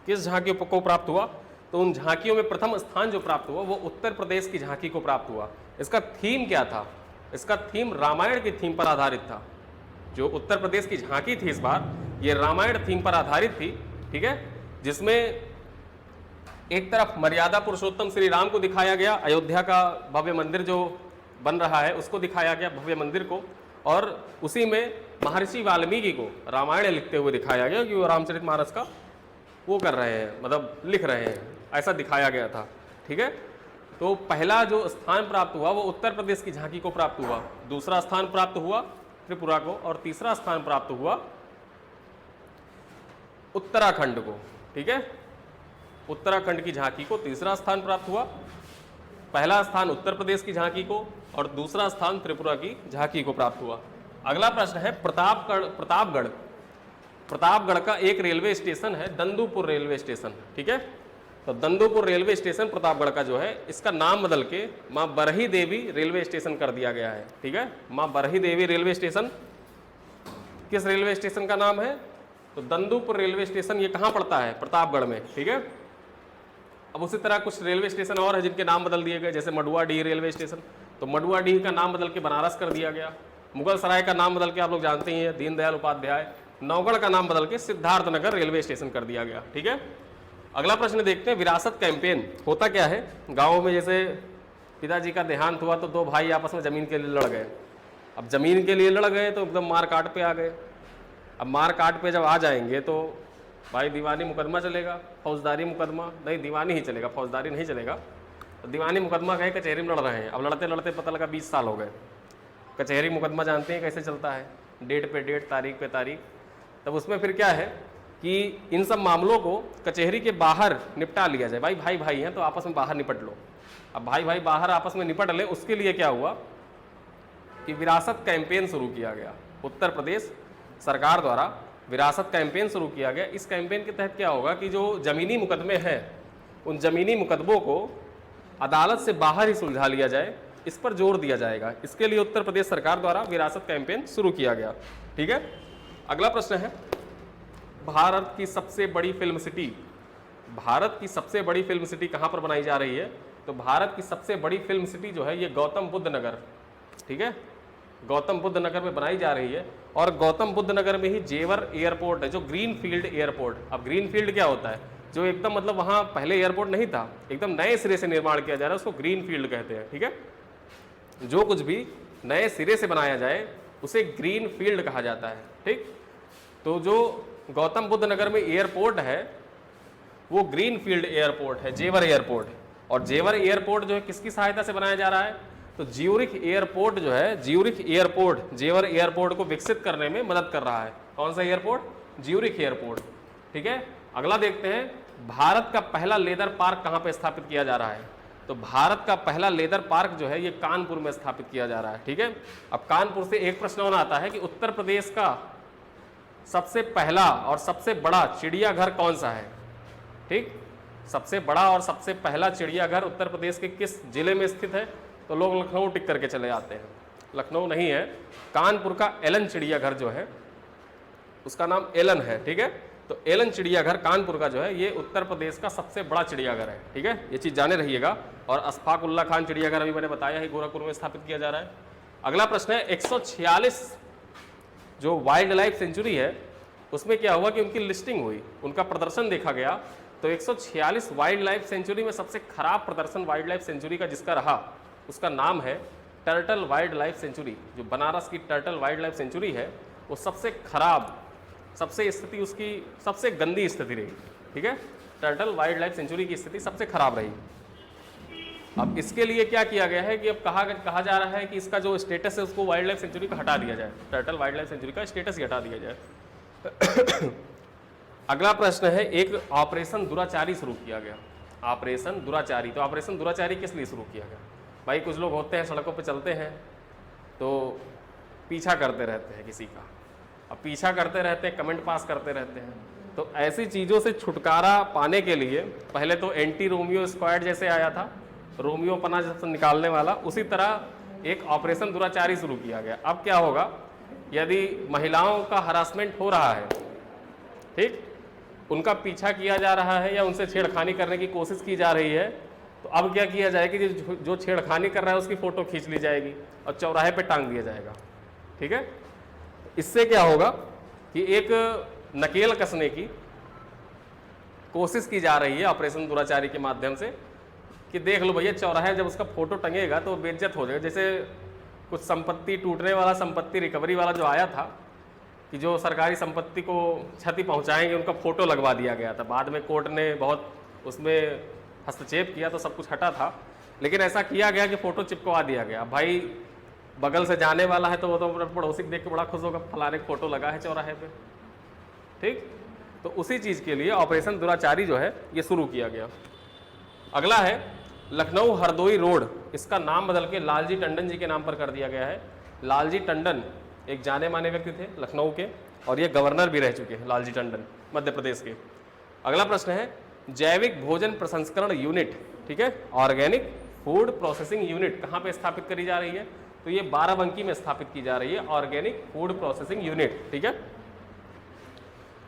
किस झांकी को प्राप्त हुआ? तो उन झांकियों में प्रथम स्थान जो प्राप्त हुआ वो उत्तर प्रदेश की झांकी को प्राप्त हुआ। इसका थीम क्या था? इसका थीम रामायण की थीम पर आधारित था। जो उत्तर प्रदेश की झांकी थी इस बार ये रामायण थीम पर आधारित थी, ठीक है। जिसमें एक तरफ मर्यादा पुरुषोत्तम श्री राम को दिखाया गया, अयोध्या का भव्य मंदिर जो बन रहा है उसको दिखाया गया, भव्य मंदिर को, और उसी में महर्षि वाल्मीकि को रामायण लिखते हुए दिखाया गया कि वो रामचरितमानस का वो कर रहे हैं, मतलब लिख रहे हैं, ऐसा दिखाया गया था, ठीक है। तो पहला जो स्थान प्राप्त हुआ वो उत्तर प्रदेश की झांकी को प्राप्त हुआ, दूसरा स्थान प्राप्त हुआ त्रिपुरा को, और तीसरा स्थान प्राप्त हुआ उत्तराखंड को, ठीक है। उत्तराखंड की झांकी को तीसरा स्थान प्राप्त हुआ। पहला स्थान उत्तर प्रदेश की झांकी को और दूसरा स्थान त्रिपुरा की झांकी को प्राप्त हुआ। अगला प्रश्न है, प्रतापगढ़ प्रतापगढ़ का एक रेलवे स्टेशन है दंदूपुर रेलवे स्टेशन, ठीक है। तो दंदूपुर रेलवे स्टेशन प्रतापगढ़ का जो है इसका नाम बदल के माँ बरही देवी रेलवे स्टेशन कर दिया गया है, ठीक है। माँ बरही देवी रेलवे स्टेशन किस रेलवे स्टेशन का नाम है? तो दंदूपुर रेलवे स्टेशन। ये कहाँ पड़ता है? प्रतापगढ़ में, ठीक है। अब उसी तरह कुछ रेलवे स्टेशन और है जिनके नाम बदल दिए गए, जैसे मडुआडीह रेलवे स्टेशन, तो मडुआडीह का नाम बदल के बनारस कर दिया गया। मुगल सराय का नाम बदल के आप लोग जानते ही हैं दीनदयाल उपाध्याय। नौगढ़ का नाम बदल के सिद्धार्थनगर रेलवे स्टेशन कर दिया गया, ठीक है। अगला प्रश्न देखते हैं, विरासत कैंपेन होता क्या है? गाँव में जैसे पिताजी का देहांत हुआ तो 2 भाई आपस में ज़मीन के लिए लड़ गए। अब ज़मीन के लिए लड़ गए तो एकदम मार काट पे आ गए। अब मार काट पे जब आ जाएंगे तो भाई दीवानी मुकदमा चलेगा, फौजदारी मुकदमा नहीं, दीवानी ही चलेगा, फौजदारी नहीं चलेगा। तो दीवानी मुकदमा गए, कचहरी में लड़ रहे हैं। अब लड़ते लड़ते पता लगा 20 साल हो गए। कचहरी मुकदमा जानते हैं कैसे चलता है? डेट पे डेट, तारीख पे तारीख। तब उसमें फिर क्या है कि इन सब मामलों को कचहरी के बाहर निपटा लिया जाए। भाई भाई हैं तो आपस में बाहर निपट लो। अब भाई बाहर आपस में निपट ले, उसके लिए क्या हुआ कि विरासत कैंपेन शुरू किया गया। उत्तर प्रदेश सरकार द्वारा विरासत कैंपेन शुरू किया गया। इस कैंपेन के तहत क्या होगा कि जो ज़मीनी मुकदमे हैं उन ज़मीनी मुकदमों को अदालत से बाहर ही सुलझा लिया जाए, इस पर जोर दिया जाएगा। इसके लिए उत्तर प्रदेश सरकार द्वारा विरासत कैंपेन शुरू किया गया। ठीक है, अगला प्रश्न है, भारत की सबसे बड़ी फिल्म सिटी, भारत की सबसे बड़ी फिल्म सिटी कहाँ पर बनाई जा रही है? तो भारत की सबसे बड़ी फिल्म सिटी जो है ये गौतम बुद्ध नगर, ठीक है, गौतम बुद्ध नगर में बनाई जा रही है। और गौतम बुद्ध नगर में ही जेवर एयरपोर्ट है, जो ग्रीन फील्ड एयरपोर्ट। अब ग्रीन फील्ड क्या होता है? जो एकदम मतलब वहाँ पहले एयरपोर्ट नहीं था, एकदम नए सिरे से निर्माण किया जा रहा है, उसको ग्रीन फील्ड कहते हैं। ठीक है, जो कुछ भी नए सिरे से बनाया जाए उसे ग्रीन फील्ड कहा जाता है। ठीक, तो जो गौतम बुद्ध नगर में एयरपोर्ट है वो ग्रीन फील्ड एयरपोर्ट है, जेवर एयरपोर्ट। और जेवर एयरपोर्ट जो है किसकी सहायता से बनाया जा रहा है? तो ज्यूरिख एयरपोर्ट जो है, ज्यूरिख एयरपोर्ट जेवर एयरपोर्ट को विकसित करने में मदद कर रहा है। कौन सा एयरपोर्ट? Zurich airport. ठीक है, अगला देखते हैं, भारत का पहला लेदर पार्क कहाँ पे स्थापित किया जा रहा है? तो भारत का पहला लेदर पार्क जो है ये कानपुर में स्थापित किया जा रहा है। ठीक है, अब कानपुर से एक प्रश्न और आता है कि उत्तर प्रदेश का सबसे पहला और सबसे बड़ा चिड़ियाघर कौन सा है? ठीक, सबसे बड़ा और सबसे पहला चिड़ियाघर उत्तर प्रदेश के किस जिले में स्थित है? तो लोग लखनऊ टिक करके चले जाते हैं, लखनऊ नहीं है, कानपुर का एलन चिड़ियाघर जो है उसका नाम एलन है। ठीक है, तो एलन चिड़ियाघर कानपुर का जो है ये उत्तर प्रदेश का सबसे बड़ा चिड़ियाघर है। ठीक है, ये चीज़ जाने रहिएगा। और अशफाक उल्ला खान चिड़ियाघर अभी मैंने बताया है गोरखपुर में स्थापित किया जा रहा है। अगला प्रश्न है, 146 जो वाइल्ड लाइफ सेंचुरी है उसमें क्या हुआ कि उनकी लिस्टिंग हुई, उनका प्रदर्शन देखा गया। तो 146 वाइल्ड लाइफ सेंचुरी में सबसे खराब प्रदर्शन वाइल्ड लाइफ सेंचुरी का जिसका रहा उसका नाम है टर्टल वाइल्ड लाइफ सेंचुरी। जो बनारस की टर्टल वाइल्ड लाइफ सेंचुरी है वो सबसे खराब, सबसे स्थिति उसकी सबसे गंदी स्थिति रही। ठीक है, टर्टल वाइल्ड लाइफ सेंचुरी की स्थिति सबसे खराब रही। अब इसके लिए क्या किया गया है कि अब कहा जा रहा है कि इसका जो स्टेटस है उसको वाइल्ड लाइफ सेंचुरी का हटा दिया जाए, टर्टल वाइल्ड लाइफ सेंचुरी का स्टेटस ही हटा दिया जाए। अगला प्रश्न है, एक ऑपरेशन दुराचारी शुरू किया गया। ऑपरेशन दुराचारी, तो ऑपरेशन दुराचारी किस लिए शुरू किया गया? भाई कुछ लोग होते हैं सड़कों पे चलते हैं तो पीछा करते रहते हैं किसी का, अब पीछा करते रहते हैं, कमेंट पास करते रहते हैं। तो ऐसी चीज़ों से छुटकारा पाने के लिए पहले तो एंटी रोमियो स्क्वाड जैसे आया था, रोमियो पना जैसे निकालने वाला, उसी तरह एक ऑपरेशन दुराचारी शुरू किया गया। अब क्या होगा, यदि महिलाओं का हरासमेंट हो रहा है, ठीक, उनका पीछा किया जा रहा है या उनसे छेड़खानी करने की कोशिश की जा रही है, तो अब क्या किया जाएगा कि जो छेड़खानी कर रहा है उसकी फ़ोटो खींच ली जाएगी और चौराहे पे टांग दिया जाएगा। ठीक है, इससे क्या होगा कि एक नकेल कसने की कोशिश की जा रही है ऑपरेशन दुराचारी के माध्यम से कि देख लो भैया, चौराहे जब उसका फोटो टंगेगा तो बेइज्जत हो जाएगा। जैसे कुछ संपत्ति टूटने वाला, संपत्ति रिकवरी वाला जो आया था कि जो सरकारी संपत्ति को क्षति पहुंचाएंगे उनका फोटो लगवा दिया गया था। बाद में कोर्ट ने बहुत उसमें हस्तक्षेप किया तो सब कुछ हटा था, लेकिन ऐसा किया गया कि फ़ोटो चिपकवा दिया गया। भाई बगल से जाने वाला है तो वो तो पड़ोसी देख के बड़ा खुश होगा, फलाने फ़ोटो लगा है चौराहे पे। ठीक, तो उसी चीज़ के लिए ऑपरेशन दुराचारी जो है ये शुरू किया गया। अगला है लखनऊ हरदोई रोड, इसका नाम बदल के लालजी टंडन जी के नाम पर कर दिया गया है। लालजी टंडन एक जाने माने व्यक्ति थे लखनऊ के और ये गवर्नर भी रह चुके हैं, लालजी टंडन, मध्य प्रदेश के। अगला प्रश्न है जैविक भोजन प्रसंस्करण यूनिट, ठीक है, ऑर्गेनिक फूड प्रोसेसिंग यूनिट कहाँ पे स्थापित करी जा रही है? तो ये बाराबंकी में स्थापित की जा रही है, ऑर्गेनिक फूड प्रोसेसिंग यूनिट। ठीक है,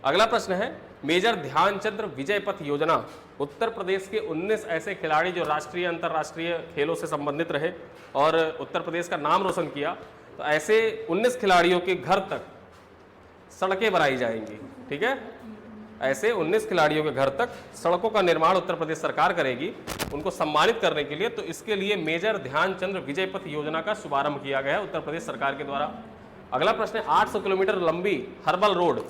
अगला प्रश्न है मेजर ध्यानचंद विजय पथ योजना, उत्तर प्रदेश के 19 ऐसे खिलाड़ी जो राष्ट्रीय अंतर्राष्ट्रीय खेलों से संबंधित रहे और उत्तर प्रदेश का नाम रोशन किया, तो ऐसे 19 खिलाड़ियों के घर तक सड़कें बनाई जाएंगी। ठीक है, ऐसे 19 खिलाड़ियों के घर तक सड़कों का निर्माण उत्तर प्रदेश सरकार करेगी उनको सम्मानित करने के लिए। तो इसके लिए मेजर ध्यानचंद विजय पथ योजना का शुभारंभ किया गया है उत्तर प्रदेश सरकार के द्वारा। अगला प्रश्न है 800 किलोमीटर लंबी हर्बल रोड,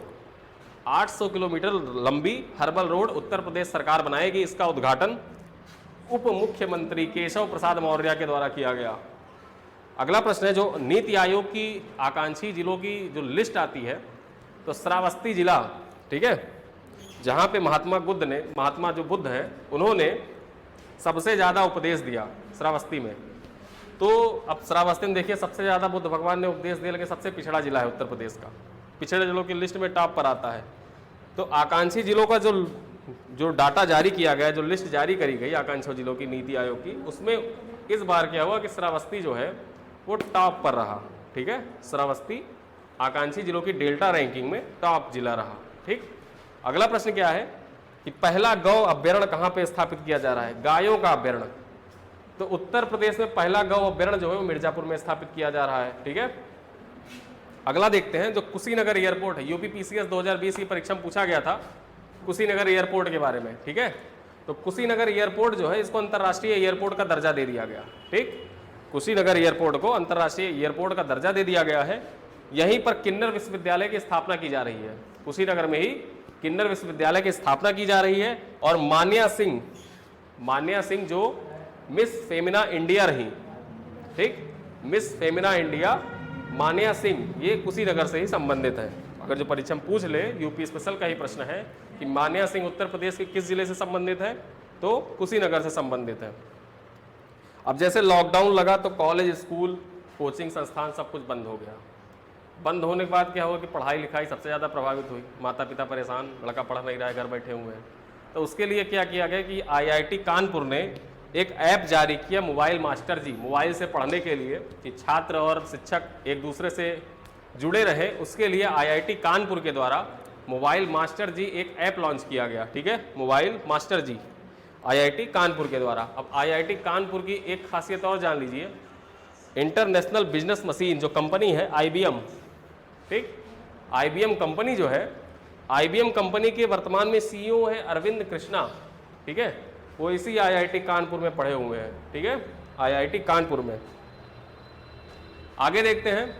800 किलोमीटर लंबी हर्बल रोड उत्तर प्रदेश सरकार बनाएगी। इसका उद्घाटन उप मुख्यमंत्री केशव प्रसाद मौर्य के द्वारा किया गया। अगला प्रश्न है, जो नीति आयोग की आकांक्षी जिलों की जो लिस्ट आती है, तो श्रावस्ती जिला, ठीक है, जहां पे महात्मा जो बुद्ध हैं उन्होंने सबसे ज्यादा उपदेश दिया श्रावस्ती में। तो अब श्रावस्ती में देखिए सबसे ज्यादा बुद्ध भगवान ने उपदेश दिए, लेकिन सबसे पिछड़ा जिला है उत्तर प्रदेश का, पिछड़े जिलों की लिस्ट में टॉप पर आता है। तो आकांक्षी जिलों का जो डाटा जारी किया गया, जो लिस्ट जारी करी गई आकांक्षी जिलों की नीति आयोग की, उसमें इस बार क्या हुआ कि श्रावस्ती जो है वो टॉप पर रहा। ठीक है, श्रावस्ती आकांक्षी जिलों की डेल्टा रैंकिंग में टॉप जिला रहा। ठीक, अगला प्रश्न क्या है कि पहला गौ अभ्यारण्य कहां पे स्थापित किया जा रहा है? गायों का अभ्यारण्य। तो उत्तर प्रदेश में पहला गौ अभ्यारण्य जो है वो मिर्जापुर में स्थापित किया जा रहा है। ठीक है, अगला देखते हैं, जो कुशीनगर एयरपोर्ट है, यूपी पीसीएस 2020 की परीक्षा में पूछा गया था कुशीनगर एयरपोर्ट के बारे में। ठीक है, तो कुशीनगर एयरपोर्ट जो है इसको अंतर्राष्ट्रीय एयरपोर्ट का दर्जा दे दिया गया। ठीक, कुशीनगर एयरपोर्ट को अंतर्राष्ट्रीय एयरपोर्ट का दर्जा दे दिया गया है। यहीं पर किन्नर विश्वविद्यालय की स्थापना की जा रही है, कुशीनगर में ही किन्नर विश्वविद्यालय की स्थापना की जा रही है। और मान्या सिंह जो मिस फेमिना इंडिया रही, ठीक, मिस फेमिना इंडिया मान्या सिंह, ये कुशीनगर से ही संबंधित है। अगर जो परीक्षा में पूछ ले, यूपी स्पेशल का ही प्रश्न है कि मान्या सिंह उत्तर प्रदेश के किस जिले से संबंधित है, तो कुशीनगर से संबंधित है। अब जैसे लॉकडाउन लगा तो कॉलेज, स्कूल, कोचिंग संस्थान सब कुछ बंद हो गया। बंद होने के बाद क्या हुआ कि पढ़ाई लिखाई सबसे ज़्यादा प्रभावित हुई, माता पिता परेशान, लड़का पढ़ नहीं रहा है, घर बैठे हुए हैं। तो उसके लिए क्या किया गया कि IIT कानपुर ने एक ऐप जारी किया, मोबाइल मास्टर जी, मोबाइल से पढ़ने के लिए, कि छात्र और शिक्षक एक दूसरे से जुड़े रहे। उसके लिए IIT कानपुर के द्वारा मोबाइल मास्टर जी एक ऐप लॉन्च किया गया। ठीक है, मोबाइल मास्टर जी IIT कानपुर के द्वारा। अब IIT कानपुर की एक खासियत और जान लीजिए, इंटरनेशनल बिजनेस मशीन जो कंपनी है IBM, ठीक, IBM कंपनी जो है, IBM कंपनी के वर्तमान में CEO है अरविंद कृष्णा। ठीक है, वो इसी IIT कानपुर में पढ़े हुए हैं। ठीक है, IIT कानपुर में। आगे देखते हैं,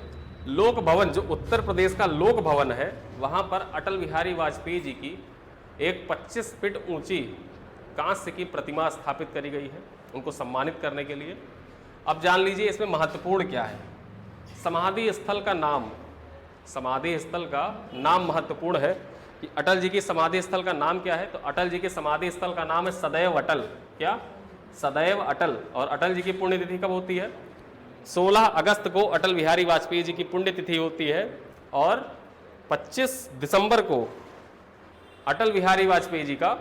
लोक भवन, जो उत्तर प्रदेश का लोक भवन है, वहां पर अटल बिहारी वाजपेयी जी की एक 25 फीट ऊंची कांस्य की प्रतिमा स्थापित करी गई है, उनको सम्मानित करने के लिए। अब जान लीजिए इसमें महत्वपूर्ण क्या है। समाधि स्थल का नाम, समाधि स्थल का नाम महत्वपूर्ण है कि अटल जी की समाधि स्थल का नाम क्या है। तो अटल जी की समाधि स्थल का नाम है सदैव अटल। क्या? सदैव अटल। और अटल जी की पुण्यतिथि कब होती है? 16 अगस्त को अटल बिहारी वाजपेयी जी की पुण्यतिथि होती है। और 25 दिसंबर को अटल बिहारी वाजपेयी जी का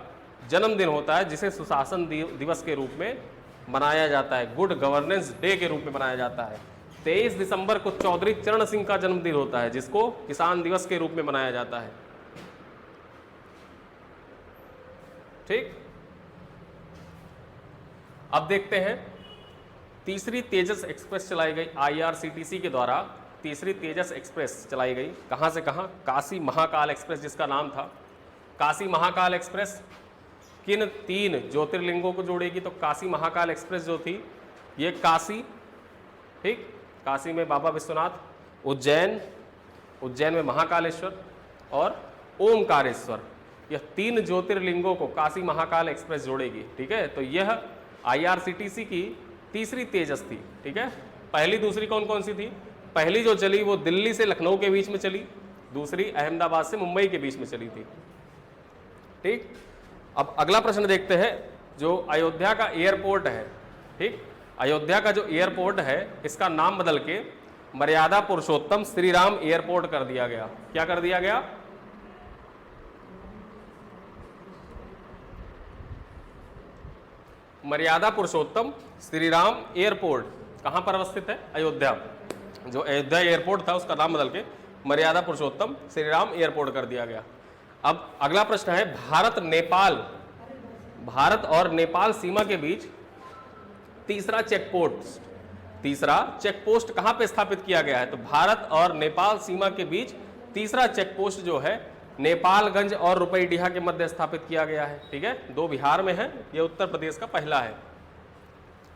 जन्मदिन होता है, जिसे सुशासन दिवस के रूप में मनाया जाता है, गुड गवर्नेंस डे के रूप में मनाया जाता है। 23 दिसंबर को चौधरी चरण सिंह का जन्मदिन होता है, जिसको किसान दिवस के रूप में मनाया जाता है। ठीक, अब देखते हैं, तीसरी तेजस एक्सप्रेस चलाई गई IRCTC के द्वारा। तीसरी तेजस एक्सप्रेस चलाई गई कहां से कहां? काशी महाकाल एक्सप्रेस जिसका नाम था। काशी महाकाल एक्सप्रेस किन 3 ज्योतिर्लिंगों को जोड़ेगी? तो काशी महाकाल एक्सप्रेस जो थी, ये काशी, ठीक, काशी में बाबा विश्वनाथ, उज्जैन में महाकालेश्वर और ओमकारेश्वर, यह 3 ज्योतिर्लिंगों को काशी महाकाल एक्सप्रेस जोड़ेगी। ठीक है, तो यह IRCTC की तीसरी तेजस थी। ठीक है, पहली दूसरी कौन कौन सी थी? पहली जो चली वो दिल्ली से लखनऊ के बीच में चली, दूसरी अहमदाबाद से मुंबई के बीच में चली थी। ठीक, अब अगला प्रश्न देखते हैं, जो अयोध्या का एयरपोर्ट है, ठीक, अयोध्या का जो एयरपोर्ट है, इसका नाम बदल के मर्यादा पुरुषोत्तम श्री राम एयरपोर्ट कर दिया गया। क्या कर दिया गया? मर्यादा पुरुषोत्तम श्री राम एयरपोर्ट कहां पर अवस्थित है? अयोध्या। जो अयोध्या एयरपोर्ट था उसका नाम बदल के मर्यादा पुरुषोत्तम श्री राम एयरपोर्ट कर दिया गया। अब अगला प्रश्न है, भारत और नेपाल सीमा के बीच तीसरा चेक पोस्ट कहां पे स्थापित किया गया है? तो भारत और नेपाल सीमा के बीच तीसरा चेक पोस्ट जो है नेपालगंज और रुपईडीहा के मध्य स्थापित किया गया है। ठीक है, 2 बिहार में है, यह उत्तर प्रदेश का पहला है।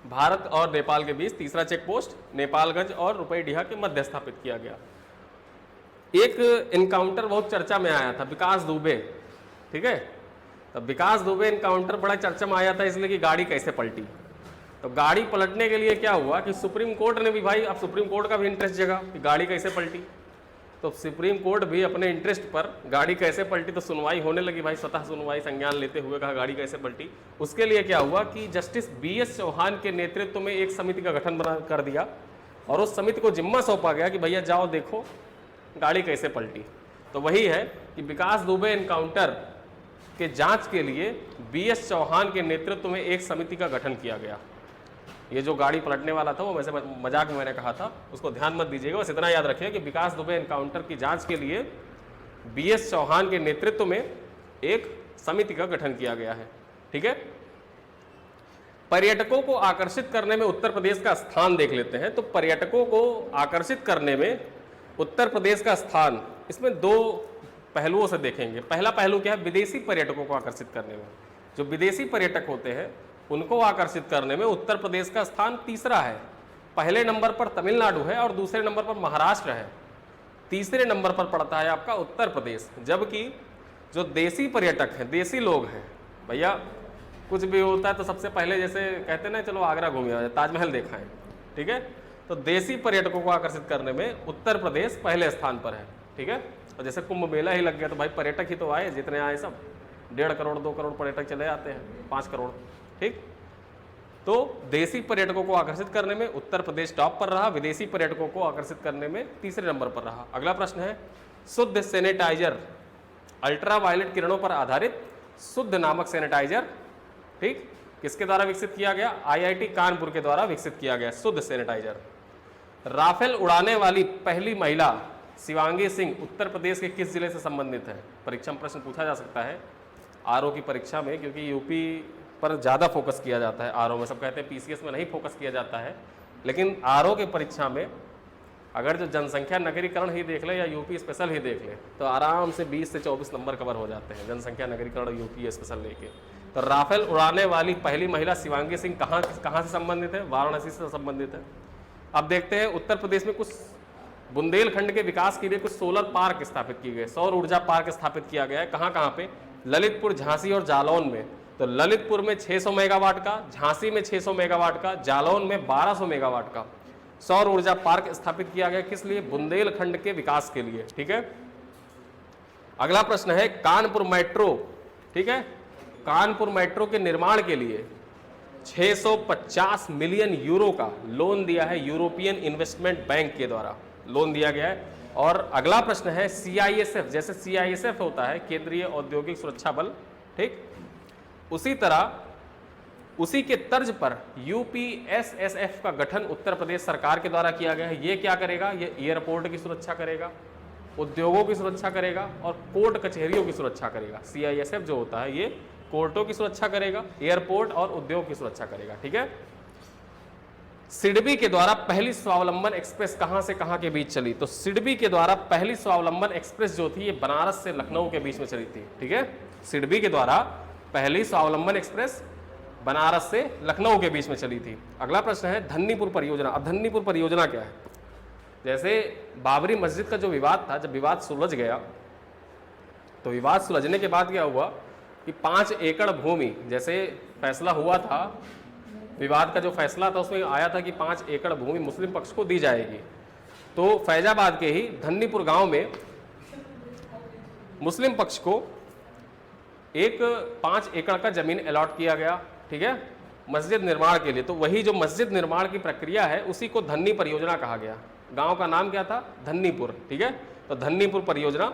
भारत और नेपाल के बीच तीसरा चेक पोस्ट नेपालगंज और रुपईडीहा के मध्य स्थापित किया गया। एक इनकाउंटर बहुत चर्चा में आया था, विकास दुबे। ठीक है, तो विकास दुबे इनकाउंटर बड़ा चर्चा में आया था इसलिए कि गाड़ी कैसे पलटी। तो गाड़ी पलटने के लिए क्या हुआ कि सुप्रीम कोर्ट ने भी भाई, अब सुप्रीम कोर्ट का भी इंटरेस्ट जगा कि गाड़ी कैसे पलटी, तो सुप्रीम कोर्ट भी अपने इंटरेस्ट पर गाड़ी कैसे पलटी तो सुनवाई होने लगी भाई, स्वतः सुनवाई संज्ञान लेते हुए कहा गाड़ी कैसे पलटी। उसके लिए क्या हुआ कि जस्टिस BS चौहान के नेतृत्व में एक समिति का गठन बना कर दिया और उस समिति को जिम्मा सौंपा गया कि भैया जाओ देखो गाड़ी कैसे पलटी। तो वही है कि विकास दुबे एनकाउंटर के जांच के लिए BS चौहान के नेतृत्व में एक समिति का गठन किया गया। ये जो गाड़ी पलटने वाला था वो वैसे मजाक में मैंने कहा था, उसको ध्यान मत दीजिएगा, बस इतना याद रखिए कि विकास दुबे एनकाउंटर की जांच के लिए BS चौहान के नेतृत्व में एक समिति का गठन किया गया है। ठीक है, पर्यटकों को आकर्षित करने में उत्तर प्रदेश का स्थान देख लेते हैं। तो पर्यटकों को आकर्षित करने में उत्तर प्रदेश का स्थान, इसमें दो पहलुओं से देखेंगे। पहला पहलू क्या है, विदेशी पर्यटकों को आकर्षित करने में। जो विदेशी पर्यटक होते हैं उनको आकर्षित करने में उत्तर प्रदेश का स्थान तीसरा है। पहले नंबर पर तमिलनाडु है और दूसरे नंबर पर महाराष्ट्र है, तीसरे नंबर पर पड़ता है आपका उत्तर प्रदेश। जबकि जो देसी पर्यटक हैं, देसी लोग हैं, भैया कुछ भी होता है तो सबसे पहले जैसे कहते हैं ना चलो आगरा घूमे आए, ताजमहल देखा है, ठीक है, तो देसी पर्यटकों को आकर्षित करने में उत्तर प्रदेश पहले स्थान पर है। ठीक है, और जैसे कुंभ मेला ही लग गया तो भाई पर्यटक ही तो आए, जितने आए सब 1.5 करोड़ 2 करोड़ पर्यटक चले आते हैं, 5 करोड़। ठीक, तो देसी पर्यटकों को आकर्षित करने में उत्तर प्रदेश टॉप पर रहा, विदेशी पर्यटकों को आकर्षित करने में तीसरे नंबर पर रहा। अगला प्रश्न है, शुद्ध सैनिटाइजर, अल्ट्रावायलेट किरणों पर आधारित शुद्ध नामक सैनिटाइजर, ठीक, किसके द्वारा विकसित किया गया? IIT कानपुर के द्वारा विकसित किया गया शुद्ध सैनिटाइजर। राफेल उड़ाने वाली पहली महिला शिवांगी सिंह उत्तर प्रदेश के किस जिले से संबंधित है? परीक्षा में प्रश्न पूछा जा सकता है RO की परीक्षा में, क्योंकि यूपी पर ज़्यादा फोकस किया जाता है RO में। सब कहते हैं PCS में नहीं फोकस किया जाता है, लेकिन RO के परीक्षा में अगर जो जनसंख्या नगरीकरण ही देख ले या यूपी स्पेशल ही देख ले तो आराम से 20 से 24 नंबर कवर हो जाते हैं, जनसंख्या नगरीकरण यूपी स्पेशल लेके। तो राफेल उड़ाने वाली पहली महिला शिवांगी सिंह कहाँ से संबंधित है? वाराणसी से संबंधित है। अब देखते हैं उत्तर प्रदेश में कुछ बुंदेलखंड के विकास के लिए कुछ सोलर पार्क स्थापित किए गए, सौर ऊर्जा पार्क स्थापित किया गया है। कहाँ कहाँ पे? ललितपुर, झांसी और जालौन में। तो ललितपुर में 600 मेगावाट का, झांसी में 600 मेगावाट का, जालौन में 1200 मेगावाट का सौर ऊर्जा पार्क स्थापित किया गया। किस लिए? बुंदेलखंड के विकास के लिए। ठीक है, अगला प्रश्न है, कानपुर मेट्रो, ठीक है, कानपुर मेट्रो के निर्माण के लिए 650 मिलियन यूरो का लोन दिया है, यूरोपियन इन्वेस्टमेंट बैंक के द्वारा लोन दिया गया है। और अगला प्रश्न है, CISF, जैसे CISF होता है केंद्रीय औद्योगिक सुरक्षा बल, ठीक, उसी तरह उसी के तर्ज पर UPSSF का गठन उत्तर प्रदेश सरकार के द्वारा किया गया है। ये क्या करेगा? ये एयरपोर्ट की सुरक्षा करेगा, उद्योगों की सुरक्षा करेगा और कोर्ट कचहरियों की सुरक्षा करेगा। CISF जो होता है ये कोर्टों की सुरक्षा करेगा, एयरपोर्ट और उद्योग की सुरक्षा करेगा। ठीक है, सिडबी के द्वारा पहली स्वावलंबन एक्सप्रेस कहां से कहां के बीच चली? तो सिडबी के द्वारा पहली स्वावलंबन एक्सप्रेस जो थी ये बनारस से लखनऊ के बीच में चली थी। ठीक है, सिडबी के द्वारा पहली स्वावलंबन एक्सप्रेस बनारस से लखनऊ के बीच में चली थी। अगला प्रश्न है, धन्नीपुर परियोजना। अब धन्नीपुर परियोजना क्या है? जैसे बाबरी मस्जिद का जो विवाद था, जब विवाद सुलझ गया तो विवाद सुलझने के बाद क्या हुआ कि 5 एकड़ भूमि, जैसे फैसला हुआ था, विवाद का जो फैसला था उसमें आया था कि 5 एकड़ भूमि मुस्लिम पक्ष को दी जाएगी। तो फैजाबाद के ही धन्नीपुर गांव में मुस्लिम पक्ष को एक 5 एकड़ का जमीन अलॉट किया गया, ठीक है, मस्जिद निर्माण के लिए। तो वही जो मस्जिद निर्माण की प्रक्रिया है उसी को धन्नी परियोजना कहा गया। गांव का नाम क्या था? धन्नीपुर। ठीक है, तो धन्नीपुर परियोजना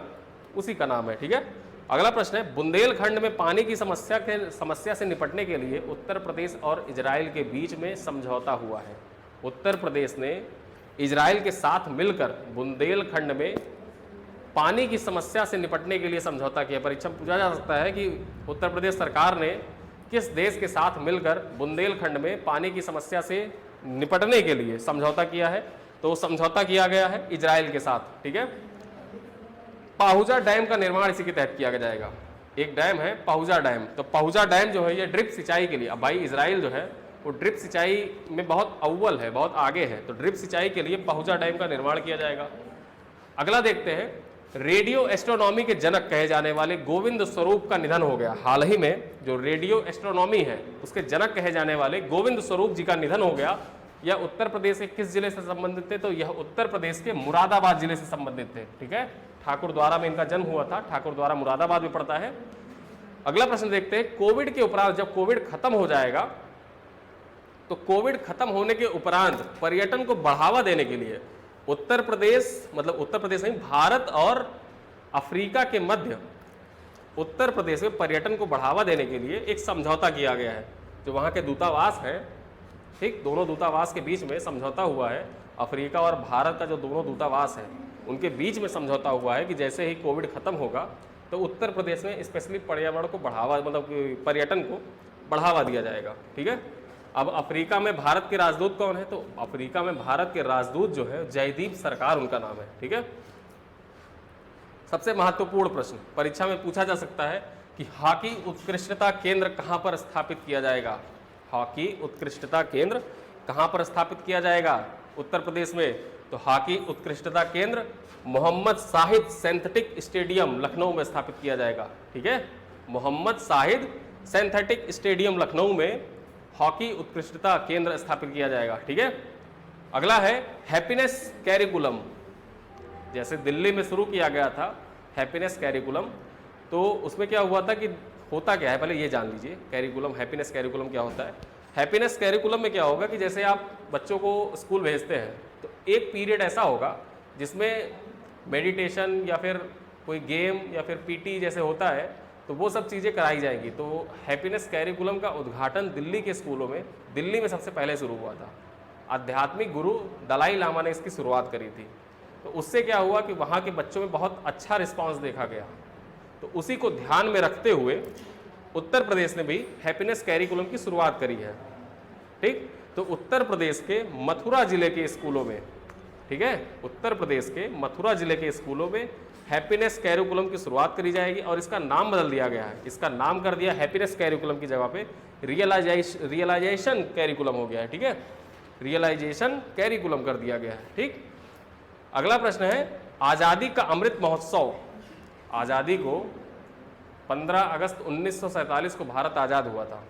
उसी का नाम है। ठीक है, अगला प्रश्न है, बुंदेलखंड में पानी की समस्या से निपटने के लिए उत्तर प्रदेश और इजराइल के बीच में समझौता हुआ है। उत्तर प्रदेश ने इजराइल के साथ मिलकर बुंदेलखंड में पानी की समस्या से निपटने के लिए समझौता किया। परीक्षा में पूछा जा सकता है कि उत्तर प्रदेश सरकार ने किस देश के साथ मिलकर बुंदेलखंड में पानी की समस्या से निपटने के लिए समझौता किया है? तो समझौता किया गया है इजराइल के साथ। ठीक है, पाहुजा डैम का निर्माण इसी के तहत किया जाएगा। एक डैम है पाहुजा डैम, तो पाहुजा डैम जो है ये ड्रिप सिंचाई के लिए, अब भाई इजराइल जो है वो ड्रिप सिंचाई में बहुत अव्वल है, बहुत आगे है, तो ड्रिप सिंचाई के लिए पाहुजा डैम का निर्माण किया जाएगा। अगला देखते हैं, रेडियो एस्ट्रोनॉमी के जनक कहे जाने वाले गोविंद स्वरूप का निधन हो गया। हाल ही में जो रेडियो एस्ट्रोनॉमी है उसके जनक कहे जाने वाले गोविंद स्वरूप जी का निधन हो गया। यह उत्तर प्रदेश के किस जिले से संबंधित थे? तो यह उत्तर प्रदेश के मुरादाबाद जिले से संबंधित थे। ठीक है, ठाकुर द्वारा में इनका जन्म हुआ था। ठाकुर द्वारा मुरादाबाद में पड़ता है। अगला प्रश्न देखते हैं, कोविड के उपरांत जब कोविड खत्म हो जाएगा तो कोविड खत्म होने के उपरांत पर्यटन को बढ़ावा देने के लिए उत्तर प्रदेश, मतलब उत्तर प्रदेश नहीं, भारत और अफ्रीका के मध्य उत्तर प्रदेश में पर्यटन को बढ़ावा देने के लिए एक समझौता किया गया है। जो वहाँ के दूतावास है, ठीक, दोनों दूतावास के बीच में समझौता हुआ है। अफ्रीका और भारत का जो दोनों दूतावास है उनके बीच में समझौता हुआ है कि जैसे ही कोविड खत्म होगा तो उत्तर प्रदेश में स्पेशली पर्यावरण को बढ़ावा, मतलब पर्यटन को बढ़ावा दिया जाएगा। ठीक है, अब अफ्रीका में भारत के राजदूत कौन है? तो अफ्रीका में भारत के राजदूत जो है जयदीप सरकार उनका नाम है। ठीक है, सबसे महत्वपूर्ण प्रश्न परीक्षा में पूछा जा सकता है कि हॉकी उत्कृष्टता केंद्र कहां पर स्थापित किया जाएगा? हॉकी उत्कृष्टता केंद्र कहां पर स्थापित किया जाएगा उत्तर प्रदेश में? तो हॉकी उत्कृष्टता केंद्र मोहम्मद शाहिद सिंथेटिक स्टेडियम लखनऊ में स्थापित किया जाएगा। ठीक है, मोहम्मद शाहिद सिंथेटिक स्टेडियम लखनऊ में हॉकी उत्कृष्टता केंद्र स्थापित किया जाएगा। ठीक है, अगला है हैप्पीनेस कैरिकुलम। जैसे दिल्ली में शुरू किया गया था हैप्पीनेस कैरिकुलम, तो उसमें क्या हुआ था कि होता क्या है, पहले ये जान लीजिए कैरिकुलम, हैप्पीनेस कैरिकुलम क्या होता है। हैप्पीनेस कैरिकुलम में क्या होगा कि जैसे आप बच्चों को स्कूल भेजते हैं तो एक पीरियड ऐसा होगा जिसमें मेडिटेशन या फिर कोई गेम या फिर पीटी जैसे होता है, तो वो सब चीज़ें कराई जाएंगी। तो हैप्पीनेस कैरिकुलम का उद्घाटन दिल्ली के स्कूलों में, दिल्ली में सबसे पहले शुरू हुआ था। आध्यात्मिक गुरु दलाई लामा ने इसकी शुरुआत करी थी। तो उससे क्या हुआ कि वहाँ के बच्चों में बहुत अच्छा रिस्पांस देखा गया। तो उसी को ध्यान में रखते हुए उत्तर प्रदेश ने भी हैप्पीनेस कैरिकुलम की शुरुआत करी है। ठीक, तो उत्तर प्रदेश के मथुरा जिले के स्कूलों में, ठीक है, उत्तर प्रदेश के मथुरा जिले के स्कूलों में हैप्पीनेस कैरिकुलम की शुरुआत करी जाएगी और इसका नाम बदल दिया गया है। इसका नाम कर दिया हैप्पीनेस कैरिकुलम की जगह पे रियलाइजेशन कैरिकुलम हो गया है। ठीक है, रियलाइजेशन कैरिकुलम कर दिया गया है। ठीक, अगला प्रश्न है आज़ादी का अमृत महोत्सव। आज़ादी को 15 अगस्त 1947 को भारत आज़ाद हुआ था।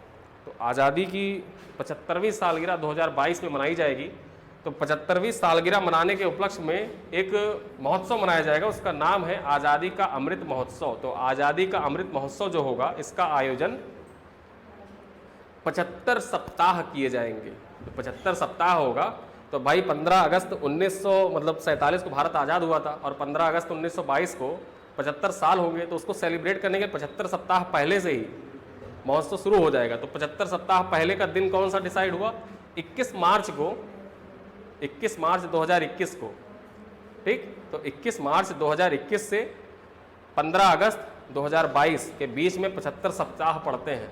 तो आज़ादी की 75वीं सालगिरह 2022 में मनाई जाएगी। तो 75वीं सालगिरह मनाने के उपलक्ष्य में एक महोत्सव मनाया जाएगा, उसका नाम है आज़ादी का अमृत महोत्सव। तो आज़ादी का अमृत महोत्सव जो होगा इसका आयोजन 75 सप्ताह किए जाएंगे। तो 75 सप्ताह होगा। तो भाई 15 अगस्त 1947 को भारत आज़ाद हुआ था और 15 अगस्त 1922 को 75 साल होंगे, तो उसको सेलिब्रेट करने के 75 सप्ताह पहले से ही महोत्सव शुरू हो जाएगा। तो 75 सप्ताह पहले का दिन कौन सा डिसाइड हुआ? 21 मार्च को, 21 मार्च 2021 को। ठीक, तो 21 मार्च 2021 से 15 अगस्त 2022 के बीच में 75 सप्ताह पड़ते हैं।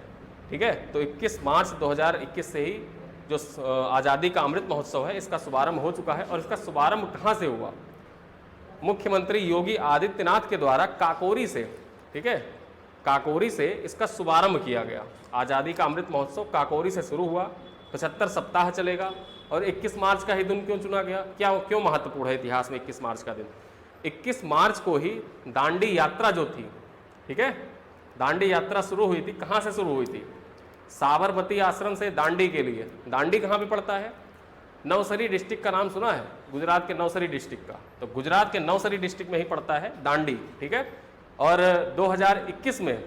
ठीक है, तो 21 मार्च 2021 से ही जो आज़ादी का अमृत महोत्सव है इसका शुभारंभ हो चुका है। और इसका शुभारंभ कहाँ से हुआ? मुख्यमंत्री योगी आदित्यनाथ के द्वारा काकोरी से, ठीक है, काकोरी से इसका शुभारंभ किया गया। आज़ादी का अमृत महोत्सव काकोरी से शुरू हुआ, 75 सप्ताह चलेगा। और 21 मार्च का ही दिन क्यों चुना गया? क्यों महत्वपूर्ण है इतिहास में 21 मार्च का दिन? 21 मार्च को ही दांडी यात्रा जो थी, ठीक है, दांडी यात्रा शुरू हुई थी। कहाँ से शुरू हुई थी? साबरमती आश्रम से दांडी के लिए। दांडी कहाँ पे पड़ता है? नवसरी डिस्ट्रिक्ट का नाम सुना है? गुजरात के नवसरी डिस्ट्रिक्ट का। तो गुजरात के नवसरी डिस्ट्रिक्ट में ही पड़ता है दांडी। ठीक है, और 2021 में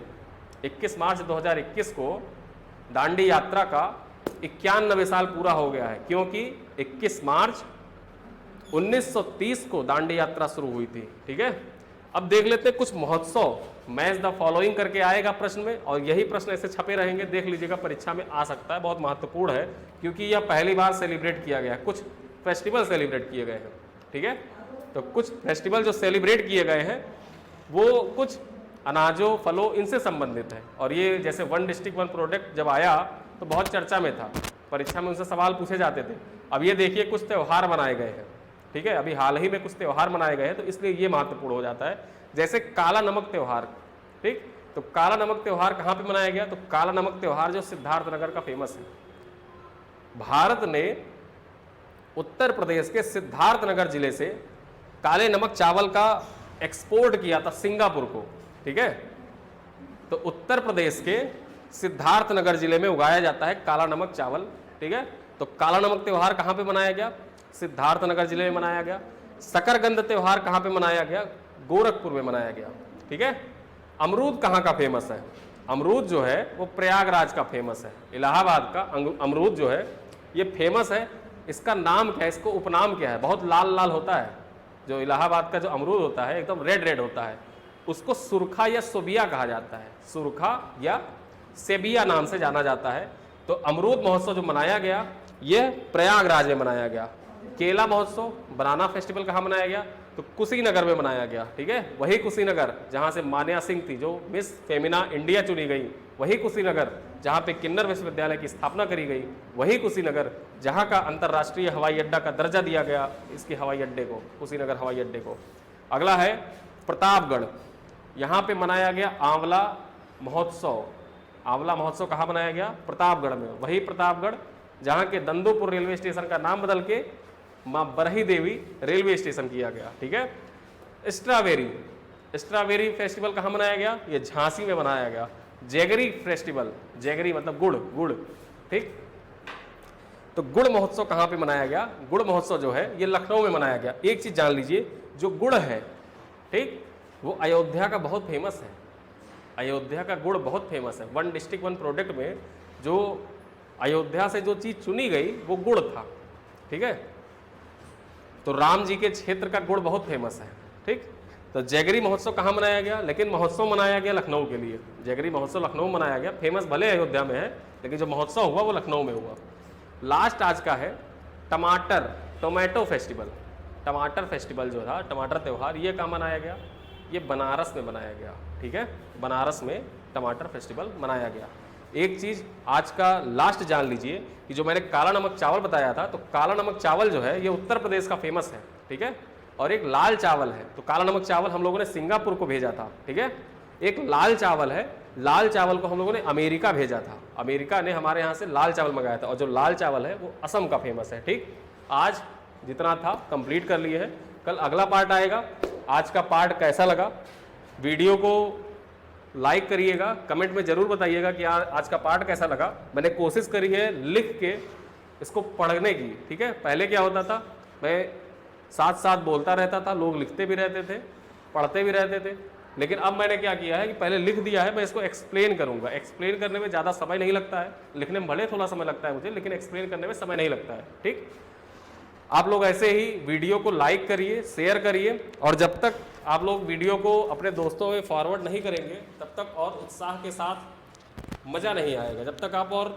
21 मार्च 2021 को दांडी यात्रा का 91वें साल पूरा हो गया है, क्योंकि 21 मार्च 1930 को दांडी यात्रा शुरू हुई थी। ठीक है, अब देख लेते हैं कुछ महोत्सव। मैच द फॉलोइंग करके आएगा प्रश्न में, और यही प्रश्न ऐसे छपे रहेंगे, देख लीजिएगा, परीक्षा में आ सकता है। बहुत महत्वपूर्ण है क्योंकि यह पहली बार सेलिब्रेट किया गया है। कुछ फेस्टिवल सेलिब्रेट किए गए हैं। ठीक है, तो कुछ फेस्टिवल जो सेलिब्रेट किए गए हैं वो कुछ अनाजों, फलों, इनसे संबंधित है। और ये जैसे वन डिस्ट्रिक्ट वन प्रोडक्ट जब आया तो बहुत चर्चा में था, परीक्षा में उनसे सवाल पूछे जाते थे। अब ये देखिए कुछ त्यौहार मनाए गए हैं। ठीक है, अभी हाल ही में कुछ त्यौहार मनाए गए हैं, तो इसलिए ये महत्वपूर्ण हो जाता है। जैसे काला नमक त्यौहार। ठीक, तो काला नमक त्यौहार कहाँ पे मनाया गया? तो काला नमक त्यौहार जो सिद्धार्थनगर का फेमस है। भारत ने उत्तर प्रदेश के सिद्धार्थनगर जिले से काले नमक चावल का एक्सपोर्ट किया था सिंगापुर को, ठीक है। तो उत्तर प्रदेश के सिद्धार्थनगर जिले में उगाया जाता है काला नमक चावल, ठीक है। तो काला नमक त्योहार कहाँ पे मनाया गया? सिद्धार्थनगर जिले में मनाया गया। शकरकंद त्योहार कहाँ पे मनाया गया? गोरखपुर में मनाया गया, ठीक है। अमरूद कहाँ का फेमस है? अमरूद जो है वो प्रयागराज का फेमस है। इलाहाबाद का अमरूद जो है ये फेमस है। इसका नाम क्या है, इसको उपनाम क्या है? बहुत लाल लाल होता है जो इलाहाबाद का जो अमरूद होता है, एकदम रेड रेड होता है, उसको सुरखा या सोबिया कहा जाता है। सुरखा या सेबिया नाम से जाना जाता है। तो अमरूद महोत्सव जो मनाया गया ये प्रयागराज में मनाया गया। केला महोत्सव, बनाना फेस्टिवल कहाँ मनाया गया? तो कुशीनगर में मनाया गया, ठीक है। वही कुशीनगर जहाँ से मान्या सिंह थी जो मिस फेमिना इंडिया चुनी गई, वही कुशीनगर जहाँ पे किन्नर विश्वविद्यालय की स्थापना करी गई, वही कुशीनगर जहाँ का अंतर्राष्ट्रीय हवाई अड्डा का दर्जा दिया गया इसके हवाई अड्डे को, कुशीनगर हवाई अड्डे को। अगला है प्रतापगढ़, यहाँ पे मनाया गया आंवला महोत्सव। आंवला महोत्सव कहाँ मनाया गया? प्रतापगढ़ में। वही प्रतापगढ़ जहाँ के दंदोपुर रेलवे स्टेशन का नाम बदल के माँ बरही देवी रेलवे स्टेशन किया गया, ठीक है। स्ट्रॉबेरी, स्ट्रॉबेरी फेस्टिवल कहाँ मनाया गया? ये झांसी में मनाया गया। जैगरी फेस्टिवल, जैगरी मतलब गुड़, गुड़, ठीक। तो गुड़ महोत्सव कहाँ पे मनाया गया? गुड़ महोत्सव जो है ये लखनऊ में मनाया गया। एक चीज जान लीजिए, जो गुड़ है, ठीक, वो अयोध्या का बहुत फेमस है। अयोध्या का गुड़ बहुत फेमस है। वन डिस्ट्रिक्ट वन प्रोडक्ट में जो अयोध्या से जो चीज़ चुनी गई वो गुड़ था, ठीक है। तो राम जी के क्षेत्र का गुड़ बहुत फेमस है, ठीक। तो जैगरी महोत्सव कहाँ मनाया गया? लेकिन महोत्सव मनाया गया लखनऊ के लिए। जैगरी महोत्सव लखनऊ मनाया गया। फेमस भले अयोध्या में है लेकिन जो महोत्सव हुआ वो लखनऊ में हुआ। लास्ट आज का है टोमेटो फेस्टिवल। टमाटर फेस्टिवल जो था, टमाटर त्यौहार, ये कहाँ मनाया गया? ये बनारस में मनाया गया, ठीक है। बनारस में टमाटर फेस्टिवल मनाया गया। एक चीज़ आज का लास्ट जान लीजिए कि जो मैंने काला नमक चावल बताया था, तो काला नमक चावल जो है ये उत्तर प्रदेश का फेमस है, ठीक है। और एक लाल चावल है। तो काला नमक चावल हम लोगों ने सिंगापुर को भेजा था, ठीक है। एक लाल चावल है, लाल चावल को हम लोगों ने अमेरिका भेजा था। अमेरिका ने हमारे यहाँ से लाल चावल मंगाया था। और जो लाल चावल है वो असम का फेमस है, ठीक। आज जितना था कंप्लीट कर लिए है। कल अगला पार्ट आएगा। आज का पार्ट कैसा लगा? वीडियो को लाइक करिएगा, कमेंट में ज़रूर बताइएगा कि आज का पार्ट कैसा लगा। मैंने कोशिश करी है लिख के इसको पढ़ने की, ठीक है। पहले क्या होता था, मैं साथ साथ बोलता रहता था, लोग लिखते भी रहते थे, पढ़ते भी रहते थे। लेकिन अब मैंने क्या किया है कि पहले लिख दिया है, मैं इसको एक्सप्लेन करूँगा। एक्सप्लेन करने में ज़्यादा समय नहीं लगता है, लिखने में भले थोड़ा समय लगता है मुझे, लेकिन एक्सप्लेन करने में समय नहीं लगता है, ठीक। आप लोग ऐसे ही वीडियो को लाइक करिए, शेयर करिए, और जब तक आप लोग वीडियो को अपने दोस्तों में फॉरवर्ड नहीं करेंगे तब तक और उत्साह के साथ मज़ा नहीं आएगा। जब तक आप और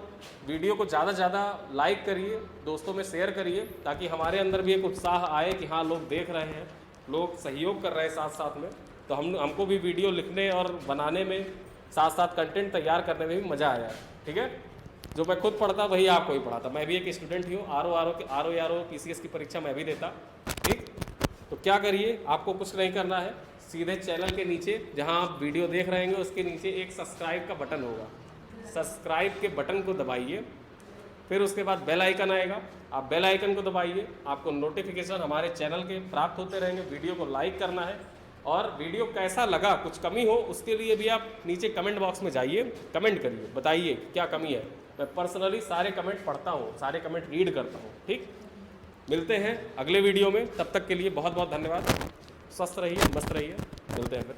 वीडियो को ज़्यादा से ज़्यादा लाइक करिए, दोस्तों में शेयर करिए, ताकि हमारे अंदर भी एक उत्साह आए कि हाँ लोग देख रहे हैं, लोग सहयोग कर रहे हैं साथ साथ में। तो हमको भी वीडियो लिखने और बनाने में, साथ साथ कंटेंट तैयार करने में भी मज़ा आया, ठीक है। जो मैं खुद पढ़ता वही आपको ही पढ़ाता। मैं भी एक स्टूडेंट ही हूँ। आर ओ PCS की परीक्षा मैं भी देता, ठीक। तो क्या करिए, आपको कुछ नहीं करना है, सीधे चैनल के नीचे जहाँ आप वीडियो देख रहे हैं उसके नीचे एक सब्सक्राइब का बटन होगा, सब्सक्राइब के बटन को दबाइए। फिर उसके बाद बेल आइकन आएगा, आप बेल आइकन को दबाइए, आपको नोटिफिकेशन हमारे चैनल के प्राप्त होते रहेंगे। वीडियो को लाइक करना है, और वीडियो कैसा लगा, कुछ कमी हो उसके लिए भी आप नीचे कमेंट बॉक्स में जाइए, कमेंट करिए, बताइए क्या कमी है। मैं पर्सनली सारे कमेंट पढ़ता हूँ, सारे कमेंट रीड करता हूँ, ठीक। मिलते हैं अगले वीडियो में, तब तक के लिए बहुत बहुत धन्यवाद। स्वस्थ रहिए, मस्त रहिए, मिलते हैं फिर।